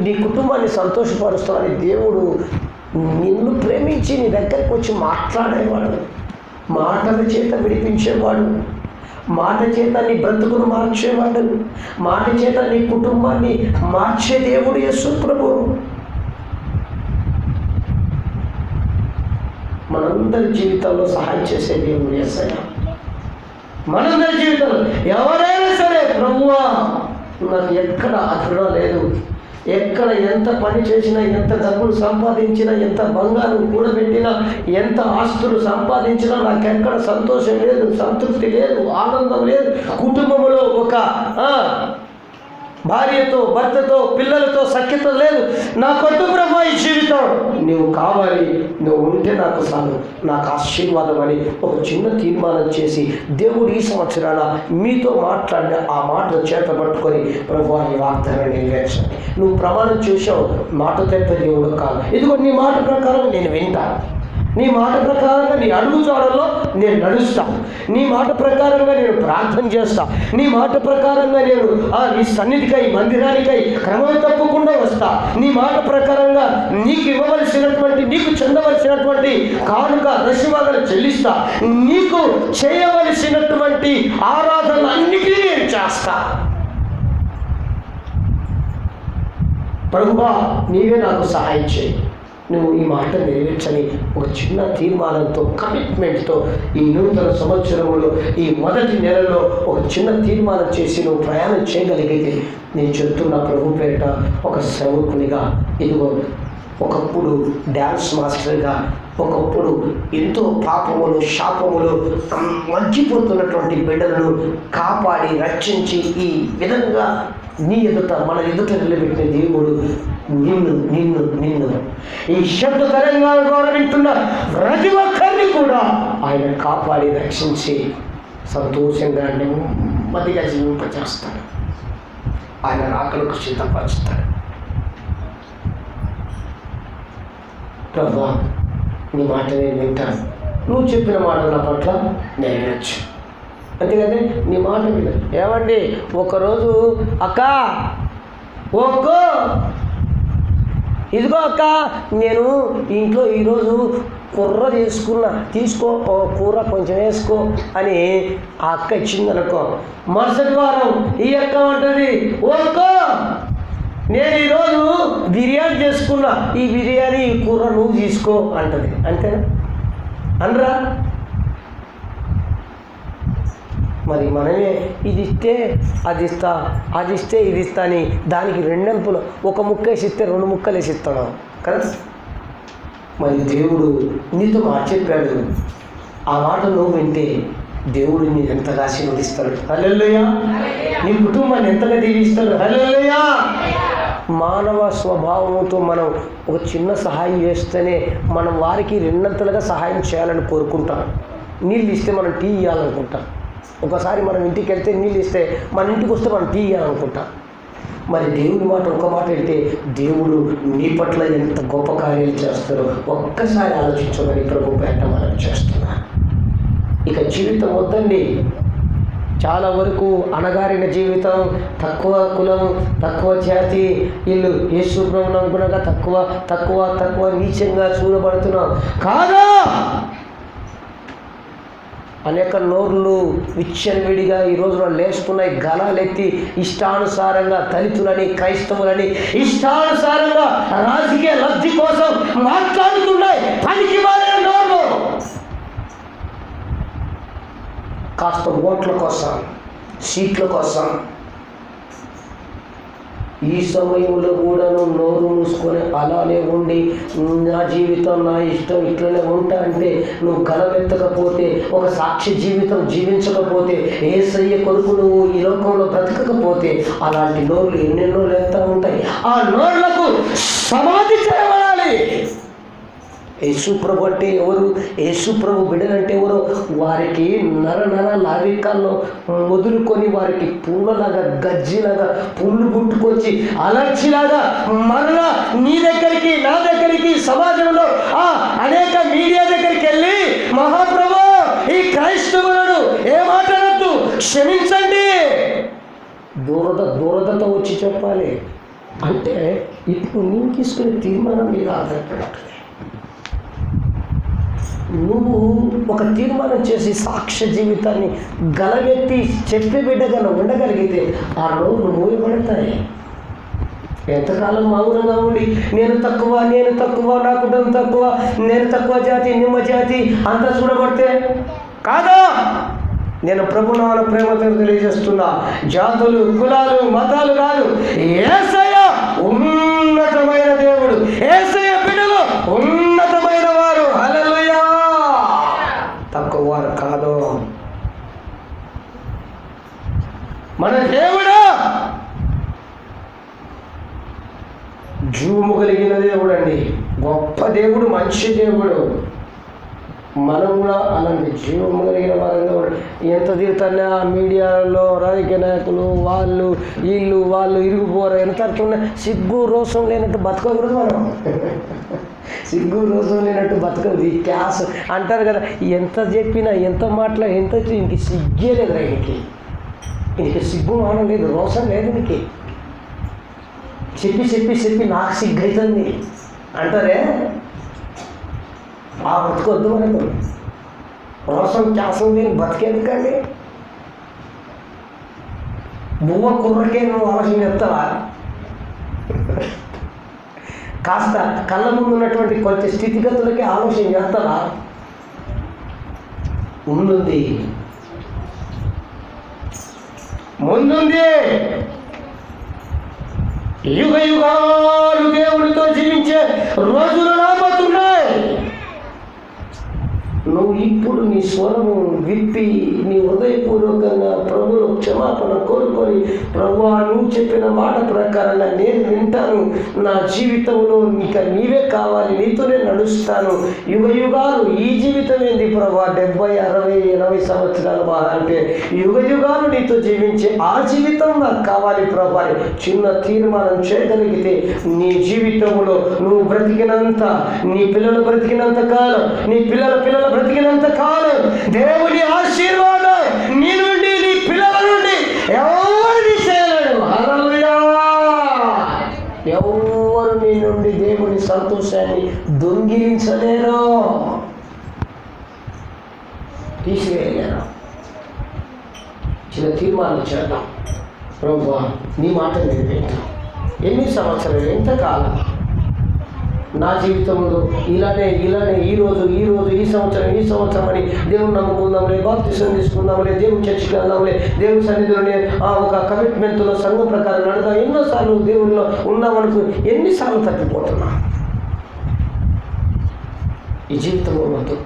Speaker 2: నీ కుటుంబాన్ని సంతోషపరుస్తావని దేవుడు నిన్ను ప్రేమించి నీ దగ్గరకు వచ్చి మాట్లాడేవాడు, మాటల చేత విడిపించేవాడు, మాట చేత నీ బ్రతుకును మార్చేవాడు, మాట చేత నీ కుటుంబాన్ని మార్చే దేవుడు యేసు ప్రభు. మనందరి జీవితంలో సహాయం చేసే దేవుడు యేసయ్య. మనందరి జీవితంలో ఎవరైనా సరే ప్రభువా నాకు ఎక్కడ అర్హత లేదు. ఎక్కడ ఎంత పని చేసినా, ఎంత డబ్బులు సంపాదించినా, ఎంత బంగారం కూడబెట్టినా, ఎంత ఆస్తులు సంపాదించినా నాకెక్కడ సంతోషం లేదు, సంతృప్తి లేదు, ఆనందం లేదు. కుటుంబంలో ఒక భార్యతో, భర్తతో, పిల్లలతో సఖ్యత లేదు. నా కొత్త ప్రభు ఈ జీవితం నువ్వు కావాలి, నువ్వు ఉంటే నాకు చాలు, నాకు ఆశీర్వాదం అని ఒక చిన్న తీర్మానం చేసి దేవుడు ఈ సంవత్సరాల మీతో మాట్లాడిన ఆ మాటలు చేత పట్టుకొని ప్రభు ఈ వాగ్దానం నెరవేర్చండి. నువ్వు ప్రమాణం చేసావు, మాట తప్ప దేవుడు కాదు. ఇదిగో నీ మాట ప్రకారం నేను వింటాను, నీ మాట ప్రకారంగా నీ అడుగుజాడల్లో నేను నడుస్తా, నీ మాట ప్రకారంగా నేను ప్రార్థన చేస్తా, నీ మాట ప్రకారంగా నేను నీ సన్నిధికై, మందిరానికై క్రమం తప్పకుండా వస్తా. నీ మాట ప్రకారంగా నీకు ఇవ్వవలసినటువంటి, నీకు చెందవలసినటువంటి కానుక దశభాగాలు చెల్లిస్తా. నీకు చేయవలసినటువంటి ఆరాధన అన్నిటినీ నేను చేస్తా. ప్రభువా నీవే నాకు సహాయం చేయి. నువ్వు ఈ మాట నెరవేర్చని ఒక చిన్న తీర్మానంతో, కమిట్మెంట్తో ఈ నూతన సంవత్సరంలో ఈ మొదటి నెలలో ఒక చిన్న తీర్మానం చేసి నువ్వు ప్రయాణం చేయగలిగితే నేను చెప్తున్న ప్రభు పేరిట ఒక సేవకునిగా, ఇదిగో ఒకప్పుడు డ్యాన్స్ మాస్టర్గా, ఒకప్పుడు ఎంతో పాపములు, శాపములు మర్చిపోతున్నటువంటి బిడ్డలను కాపాడి రక్షించి ఈ విధంగా నీ ఎదుట, మన ఎదుట నిలబెట్టిన దేవుడు నిన్ను నిన్ను నిన్ను ఈ శబ్ద తరంగాల ద్వారా వింటున్న ప్రతి ఒక్కరిని కూడా ఆయన కాపాడి రక్షించి సంతోషంగా నెమ్మదిగా జీవింపచేస్తాడు. ఆయన రాకలకు సిద్ధపరుస్తాడు. ప్రభా నీ మాట నేను వింటాను, నువ్వు చెప్పిన మాట నా పట్ల నెరవేర్చు. అంతేకాదే నీ మాట మీద ఏమండి, ఒకరోజు అక్క ఓకో ఇదిగో అక్క నేను ఇంట్లో ఈరోజు కూర చేసుకున్నా, తీసుకో కూర కొంచెం వేసుకో అని ఆ అక్క ఇచ్చిందనుకో, మరుసటి వారం ఈ అక్క అంటుంది ఓకో నేను ఈరోజు బిర్యానీ చేసుకున్నా, ఈ బిర్యానీ ఈ కూర నువ్వు తీసుకో అంటది. అంతేనా? అనరా? మరి మనమే ఇది ఇస్తే అది ఇస్తా, అది ఇస్తే ఇది ఇస్తా అని దానికి రెండంపులు, ఒక ముక్క వేసి ఇస్తే 2 ముక్కలు వేసి ఇస్తాను కదా. మరి దేవుడు నీతో మాట చెప్పాడు, ఆ మాట నువ్వు వింటే దేవుడు నీ ఎంతగా ఆశీర్వదిస్తాడు. హల్లెలూయా. నీ కుటుంబాన్ని ఎంతగా దీవిస్తాడు. హల్లెలూయా. మానవ స్వభావంతో మనం ఒక చిన్న సహాయం చేస్తేనే మనం వారికి 2 సహాయం చేయాలని కోరుకుంటాం. నీళ్ళు ఇస్తే మనం టీ ఇవ్వాలనుకుంటాం. ఒకసారి మనం ఇంటికి వెళ్తే నీళ్ళు ఇస్తే మన ఇంటికి వస్తే మనం టీ ఇవ్వాలనుకుంటాం. మరి దేవుని మాట, ఒక మాట అంటే దేవుడు నీ పట్ల ఎంత గొప్ప కార్యాలు చేస్తారో ఒక్కసారి ఆలోచించమని ప్రభు పేట మనం చేస్తున్నాం. ఇక జీవితం వద్దండి, చాలా వరకు అణగారిన జీవితం, తక్కువ కులం, తక్కువ జాతి, వీళ్ళు యేసు ప్రభువును అనుకున్నాక తక్కువ తక్కువ తక్కువ నీచంగా చూడబడుతున్నాం కాదా. అనేక నోర్లు విచ్చలవిడిగా ఈ రోజున లేస్తున్నాయి, గలాలెత్తి ఇష్టానుసారంగా దళితులని, క్రైస్తవులని ఇష్టానుసారంగా రాజకీయ లబ్ధి కోసం మాట్లాడుతున్నాయి. పనికి మారిన నోర్లు కాస్త ఓట్ల కోసం, సీట్ల కోసం. ఈ సమయంలో కూడా నువ్వు నోరు మూసుకొని అలానే ఉండి నా జీవితం నా ఇష్టం ఇట్లనే ఉంటా అంటే, నువ్వు గలమెత్తకపోతే, ఒక సాక్షి జీవితం జీవించకపోతే, యేసయ్య కొరకు నువ్వు ఈ లోకంలో బ్రతకకపోతే అలాంటి నోర్లు ఎన్నెన్నో లేస్తూ ఉంటాయి. ఆ నోర్లకు సమాధి చేయబడాలి. యేసుప్రభు అంటే ఎవరు? యేసుప్రభు బిడ్డలంటే ఎవరు? వారికి నర లారికాల్లో వదులుకొని వారికి పుల్లలాగా, గజ్జిలాగా, పుల్లు పుట్టుకొచ్చి అలర్చిలాగా మరలా నీ దగ్గరికి, నా దగ్గరికి, సమాజంలో అనేక మీడియా దగ్గరికి వెళ్ళి మహాప్రభు ఈ క్రైస్తవులను ఏమాటనద్దు, క్షమించండి, దూరదతో వచ్చి చెప్పాలి. అంటే ఇప్పుడు నేను తీసుకునే తీర్మానం మీద ఆధారపడుతుంది. నువ్వు ఒక తీర్మానం చేసి సాక్ష్య జీవితాన్ని గలవెత్తి చెప్పే బిడ్డగా ఉండగలిగితే ఆ రోజులు మూయబడతాయి. ఎంతకాలం మౌనంగా ఉండి నేను తక్కువ, నా కుటుంబం తక్కువ, నేను తక్కువ జాతి, నిమ్మ జాతి అంతా చూడబడితే కాదా. నేను ప్రభునామమున ప్రేమతో తెలియజేస్తున్నా, జాతులు, కులాలు, మతాలు కాదు, యేసయ్య ఉన్నతమైన దేవుడు, యేసయ్య బిడ్డలు ఉన్నతమైన వారు. హల్లెలూయా! తక్కువ వారు కాదు. మన దేవుడు జీవము కలిగిన దేవుడు అండి, గొప్ప దేవుడు, మంచి దేవుడు. మనం కూడా అలాంటి జీవము కలిగిన వారంగా ఎంత తీరుతానే మీడియాలో రాజకీయ నాయకులు వాళ్ళు ఇరుగుపోరు, ఎంత అర్థం. సిగ్గు రోసం లేనట్టు బతకకూడదు మనం. సిగ్గు రోసం లేనట్టు బతకదు. ఈ క్యాస్ అంటారు కదా, ఎంత చెప్పినా ఎంత మాట్లాడి ఎంత ఇంక సిగ్గే లేదు. ఇంక సిగ్గు మానం లేదు, రోసం లేదు. ఇంక చెప్పి నాకు సిగ్గు అవుతుంది అంటారే, ఆ బతుకొద్దు మనకు. రోసం క్యాసం లేని బతికేందుకండి? బువ్వ కుర్రకే నువ్వు ఆలోచన చెప్తావా? కాస్త కళ్ళ ముందు ఉన్నటువంటి కొంచెం స్థితిగతులకి ఆలోచన చేస్తావా? ముందుంది యుగ యుగాలు దేవుడితో జీవించే రోజులు రాబోతున్నాయి. నువ్వు ఇప్పుడు నీ స్వరము విప్పి నీ హృదయపూర్వకంగా ప్రభువును క్షమాపణ కోరుకొని, ప్రభువా నువ్వు చెప్పిన మాట ప్రకారంగా నేను వింటాను, నా జీవితంలో ఇంకా నీవే కావాలి, నీతోనే నడుస్తాను, యుగ యుగాలు ఈ జీవితం ఏంది ప్రభువా, 70, 60, 80 సంవత్సరాలు అంటే యుగ యుగాలు నీతో జీవించే ఆ జీవితం నాకు కావాలి ప్రభువా. చిన్న తీర్మానం చేయగలిగితే నీ జీవితంలో నువ్వు బ్రతికినంత, నీ పిల్లలు బ్రతికినంత కాలం, నీ పిల్లల బ్రతికినంత కాలం దేవుని ఆశీర్వాదం నీ నుండి, నీ పిల్లల నుండి ఎవరు తీసేయలేడు. హల్లెలూయా! ఎవరు నీ నుండి దేవుని సంతోషాన్ని దొంగిలించలేరు, తీసివేయలేరు. చిన్న తీర్మానం చేద్దాం. ప్రభువా నీ మాట నేను వింటాను. ఎన్ని సంవత్సరాలు, ఎంతకాలం నా జీవితంలో ఇలానే ఈ రోజు ఈ సంవత్సరం అని దేవుని నమ్ముకుందాంలే, బాప్తిసం తీసుకుందాంలే, దేవుని చర్చికి వెళ్దాంలే, దేవుని సన్నిధిలోనే ఒక కమిట్మెంట్లో సంఘం ప్రకారం నడదాం. ఎన్నోసార్లు దేవుల్లో ఉన్నామనుకో, ఎన్నిసార్లు తప్పిపోతున్నా. ఈ జీవితంలో వద్దు.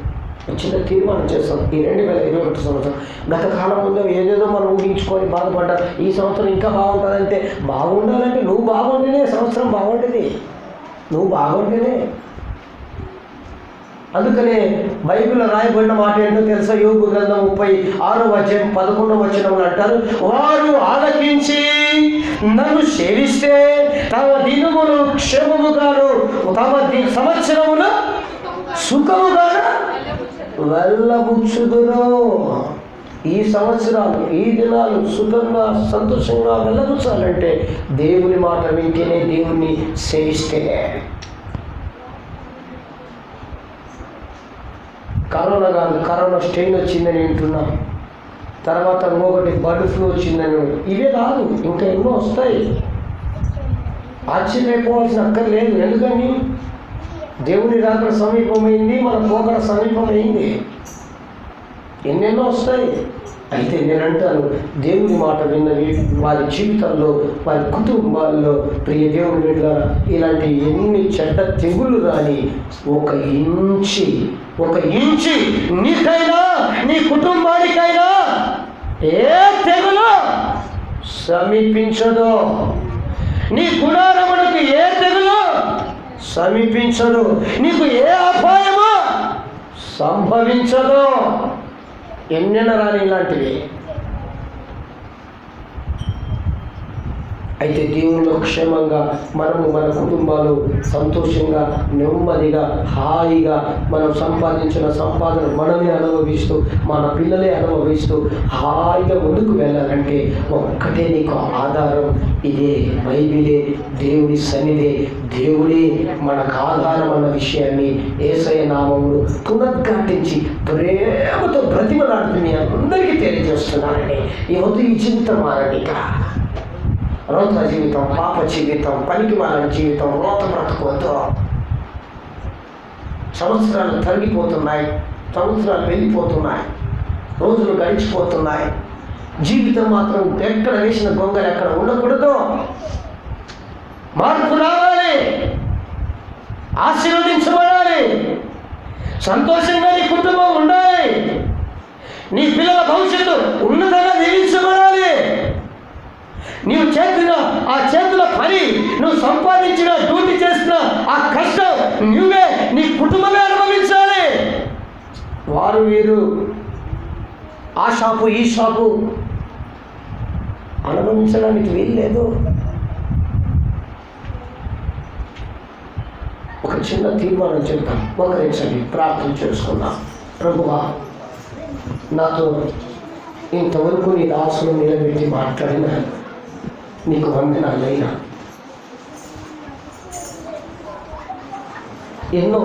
Speaker 2: చిన్న తీర్మానం చేస్తాం. ఈ 2021 సంవత్సరం గత కాలం ముందు ఏదేదో మనం ఊహించుకొని బాధపడ్డా, ఈ సంవత్సరం ఇంకా బాగుంటుందంటే, బాగుండాలంటే నువ్వు బాగుంటేనే సంవత్సరం బాగుంటుంది, నువ్వు బాగుంటేనే. అందుకనే బైబిల్లో రాయబడిన మాట ఏంటో తెలుసా? యోబు గ్రంథం 36:11 అంటారు, వారు ఆలకించి నన్ను సేవిస్తే తమ దినములు క్షేమముగాను, తమ సంవత్సరములు సుఖముగాను వెళ్ళబుచ్చుదురు. ఈ సంవత్సరాలు, ఈ దినాలు సుఖంగా సంతోషంగా వెళ్ళబుచ్చాలంటే దేవుని మాట వింటేనే, దేవుణ్ణి సేవిస్తేనే. కరోనా స్ట్రెయిన్ వచ్చిందని వింటున్నాం, తర్వాత ఇంకొకటి బర్డ్ ఫ్లూ వచ్చిందని. ఇవే కాదు, ఇంకా ఎన్నో వస్తాయి. ఆశ్చర్యపోవాల్సిన అక్కర్లేదు. ఎందుకని? దేవుని రాకడ సమీపమైంది, మన పోకడ సమీపమైంది. ఎన్నెన్నో వస్తాయి. అయితే నేనంటాను, దేవుని మాట విన్నవి వారి జీవితంలో, వారి కుటుంబాల్లో, ప్రియ దేవుని బిడ్డలారా, ఇలాంటి ఎన్ని చెడ్డ తెగులు రాని ఒక ఇంచి నీకైనా నీ కుటుంబానికైనా ఏ తెగులు సమీపించదు. నీ గుడారమునకు ఏ తెగులు సమీపించదు. నీకు ఏ అపాయమో సంభవించదు. ఎన్నెన్న రాని ఇలాంటివి. అయితే దేవుళ్ళు క్షేమంగా మనము, మన కుటుంబాలు సంతోషంగా, నెమ్మదిగా, హాయిగా మనం సంపాదించిన సంపాదన మనమే అనుభవిస్తూ, మన పిల్లలే అనుభవిస్తూ హాయిగా ముందుకు వెళ్ళాలంటే ఒక్కటే నీకు ఆధారం. ఇదే బైబిలే, దేవుడి సన్నిధే, దేవుడే మనకు ఆధారం అన్న విషయాన్ని యేసయ్య నామములో పునరుద్ఘాటించి ప్రేమతో బ్రతిమలాడుతూ మీ అందరికీ తెలియజేస్తున్నానండి. ఈ జీవితం మారనిక, రోత జీవితం, పాప జీవితం, పనికి మాలిన జీవితం, రోత బ్రతకొద్దు. సంవత్సరాలు తరిగిపోతున్నాయి, సంవత్సరాలు వెళ్ళిపోతున్నాయి. రోజులు గడిచిపోతున్నాయి. జీవితం మాత్రం ఎక్కడ వేసిన గొంగలు ఎక్కడ ఉండకూడదు. మార్పు రావాలి, ఆశీర్వదించబడాలి, సంతోషంగా నీ కుటుంబం ఉండాలి, నీ పిల్లల భవిష్యత్తు ఉన్నతంగా దీవించబడాలి. నీవు చేసిన ఆ చేతుల పని, నువ్వు సంపాదించిన డ్యూటీ చేసిన ఆ కష్టం నువ్వే నీ కుటుంబమే అనుభవించాలి. వారు వీరు ఆ షాపు ఈ షాపు అనుభవించడానికి వీల్లేదు. ఒక చిన్న తీర్మానం చేద్దాం, ఒకరించండి, ప్రార్థన చేసుకుందాం. ప్రభువా, నాతో ఇంతవరకు నీ దాసును నిలబెట్టి మాట్లాడిన నీకు వందనాలైనా. ఎన్నో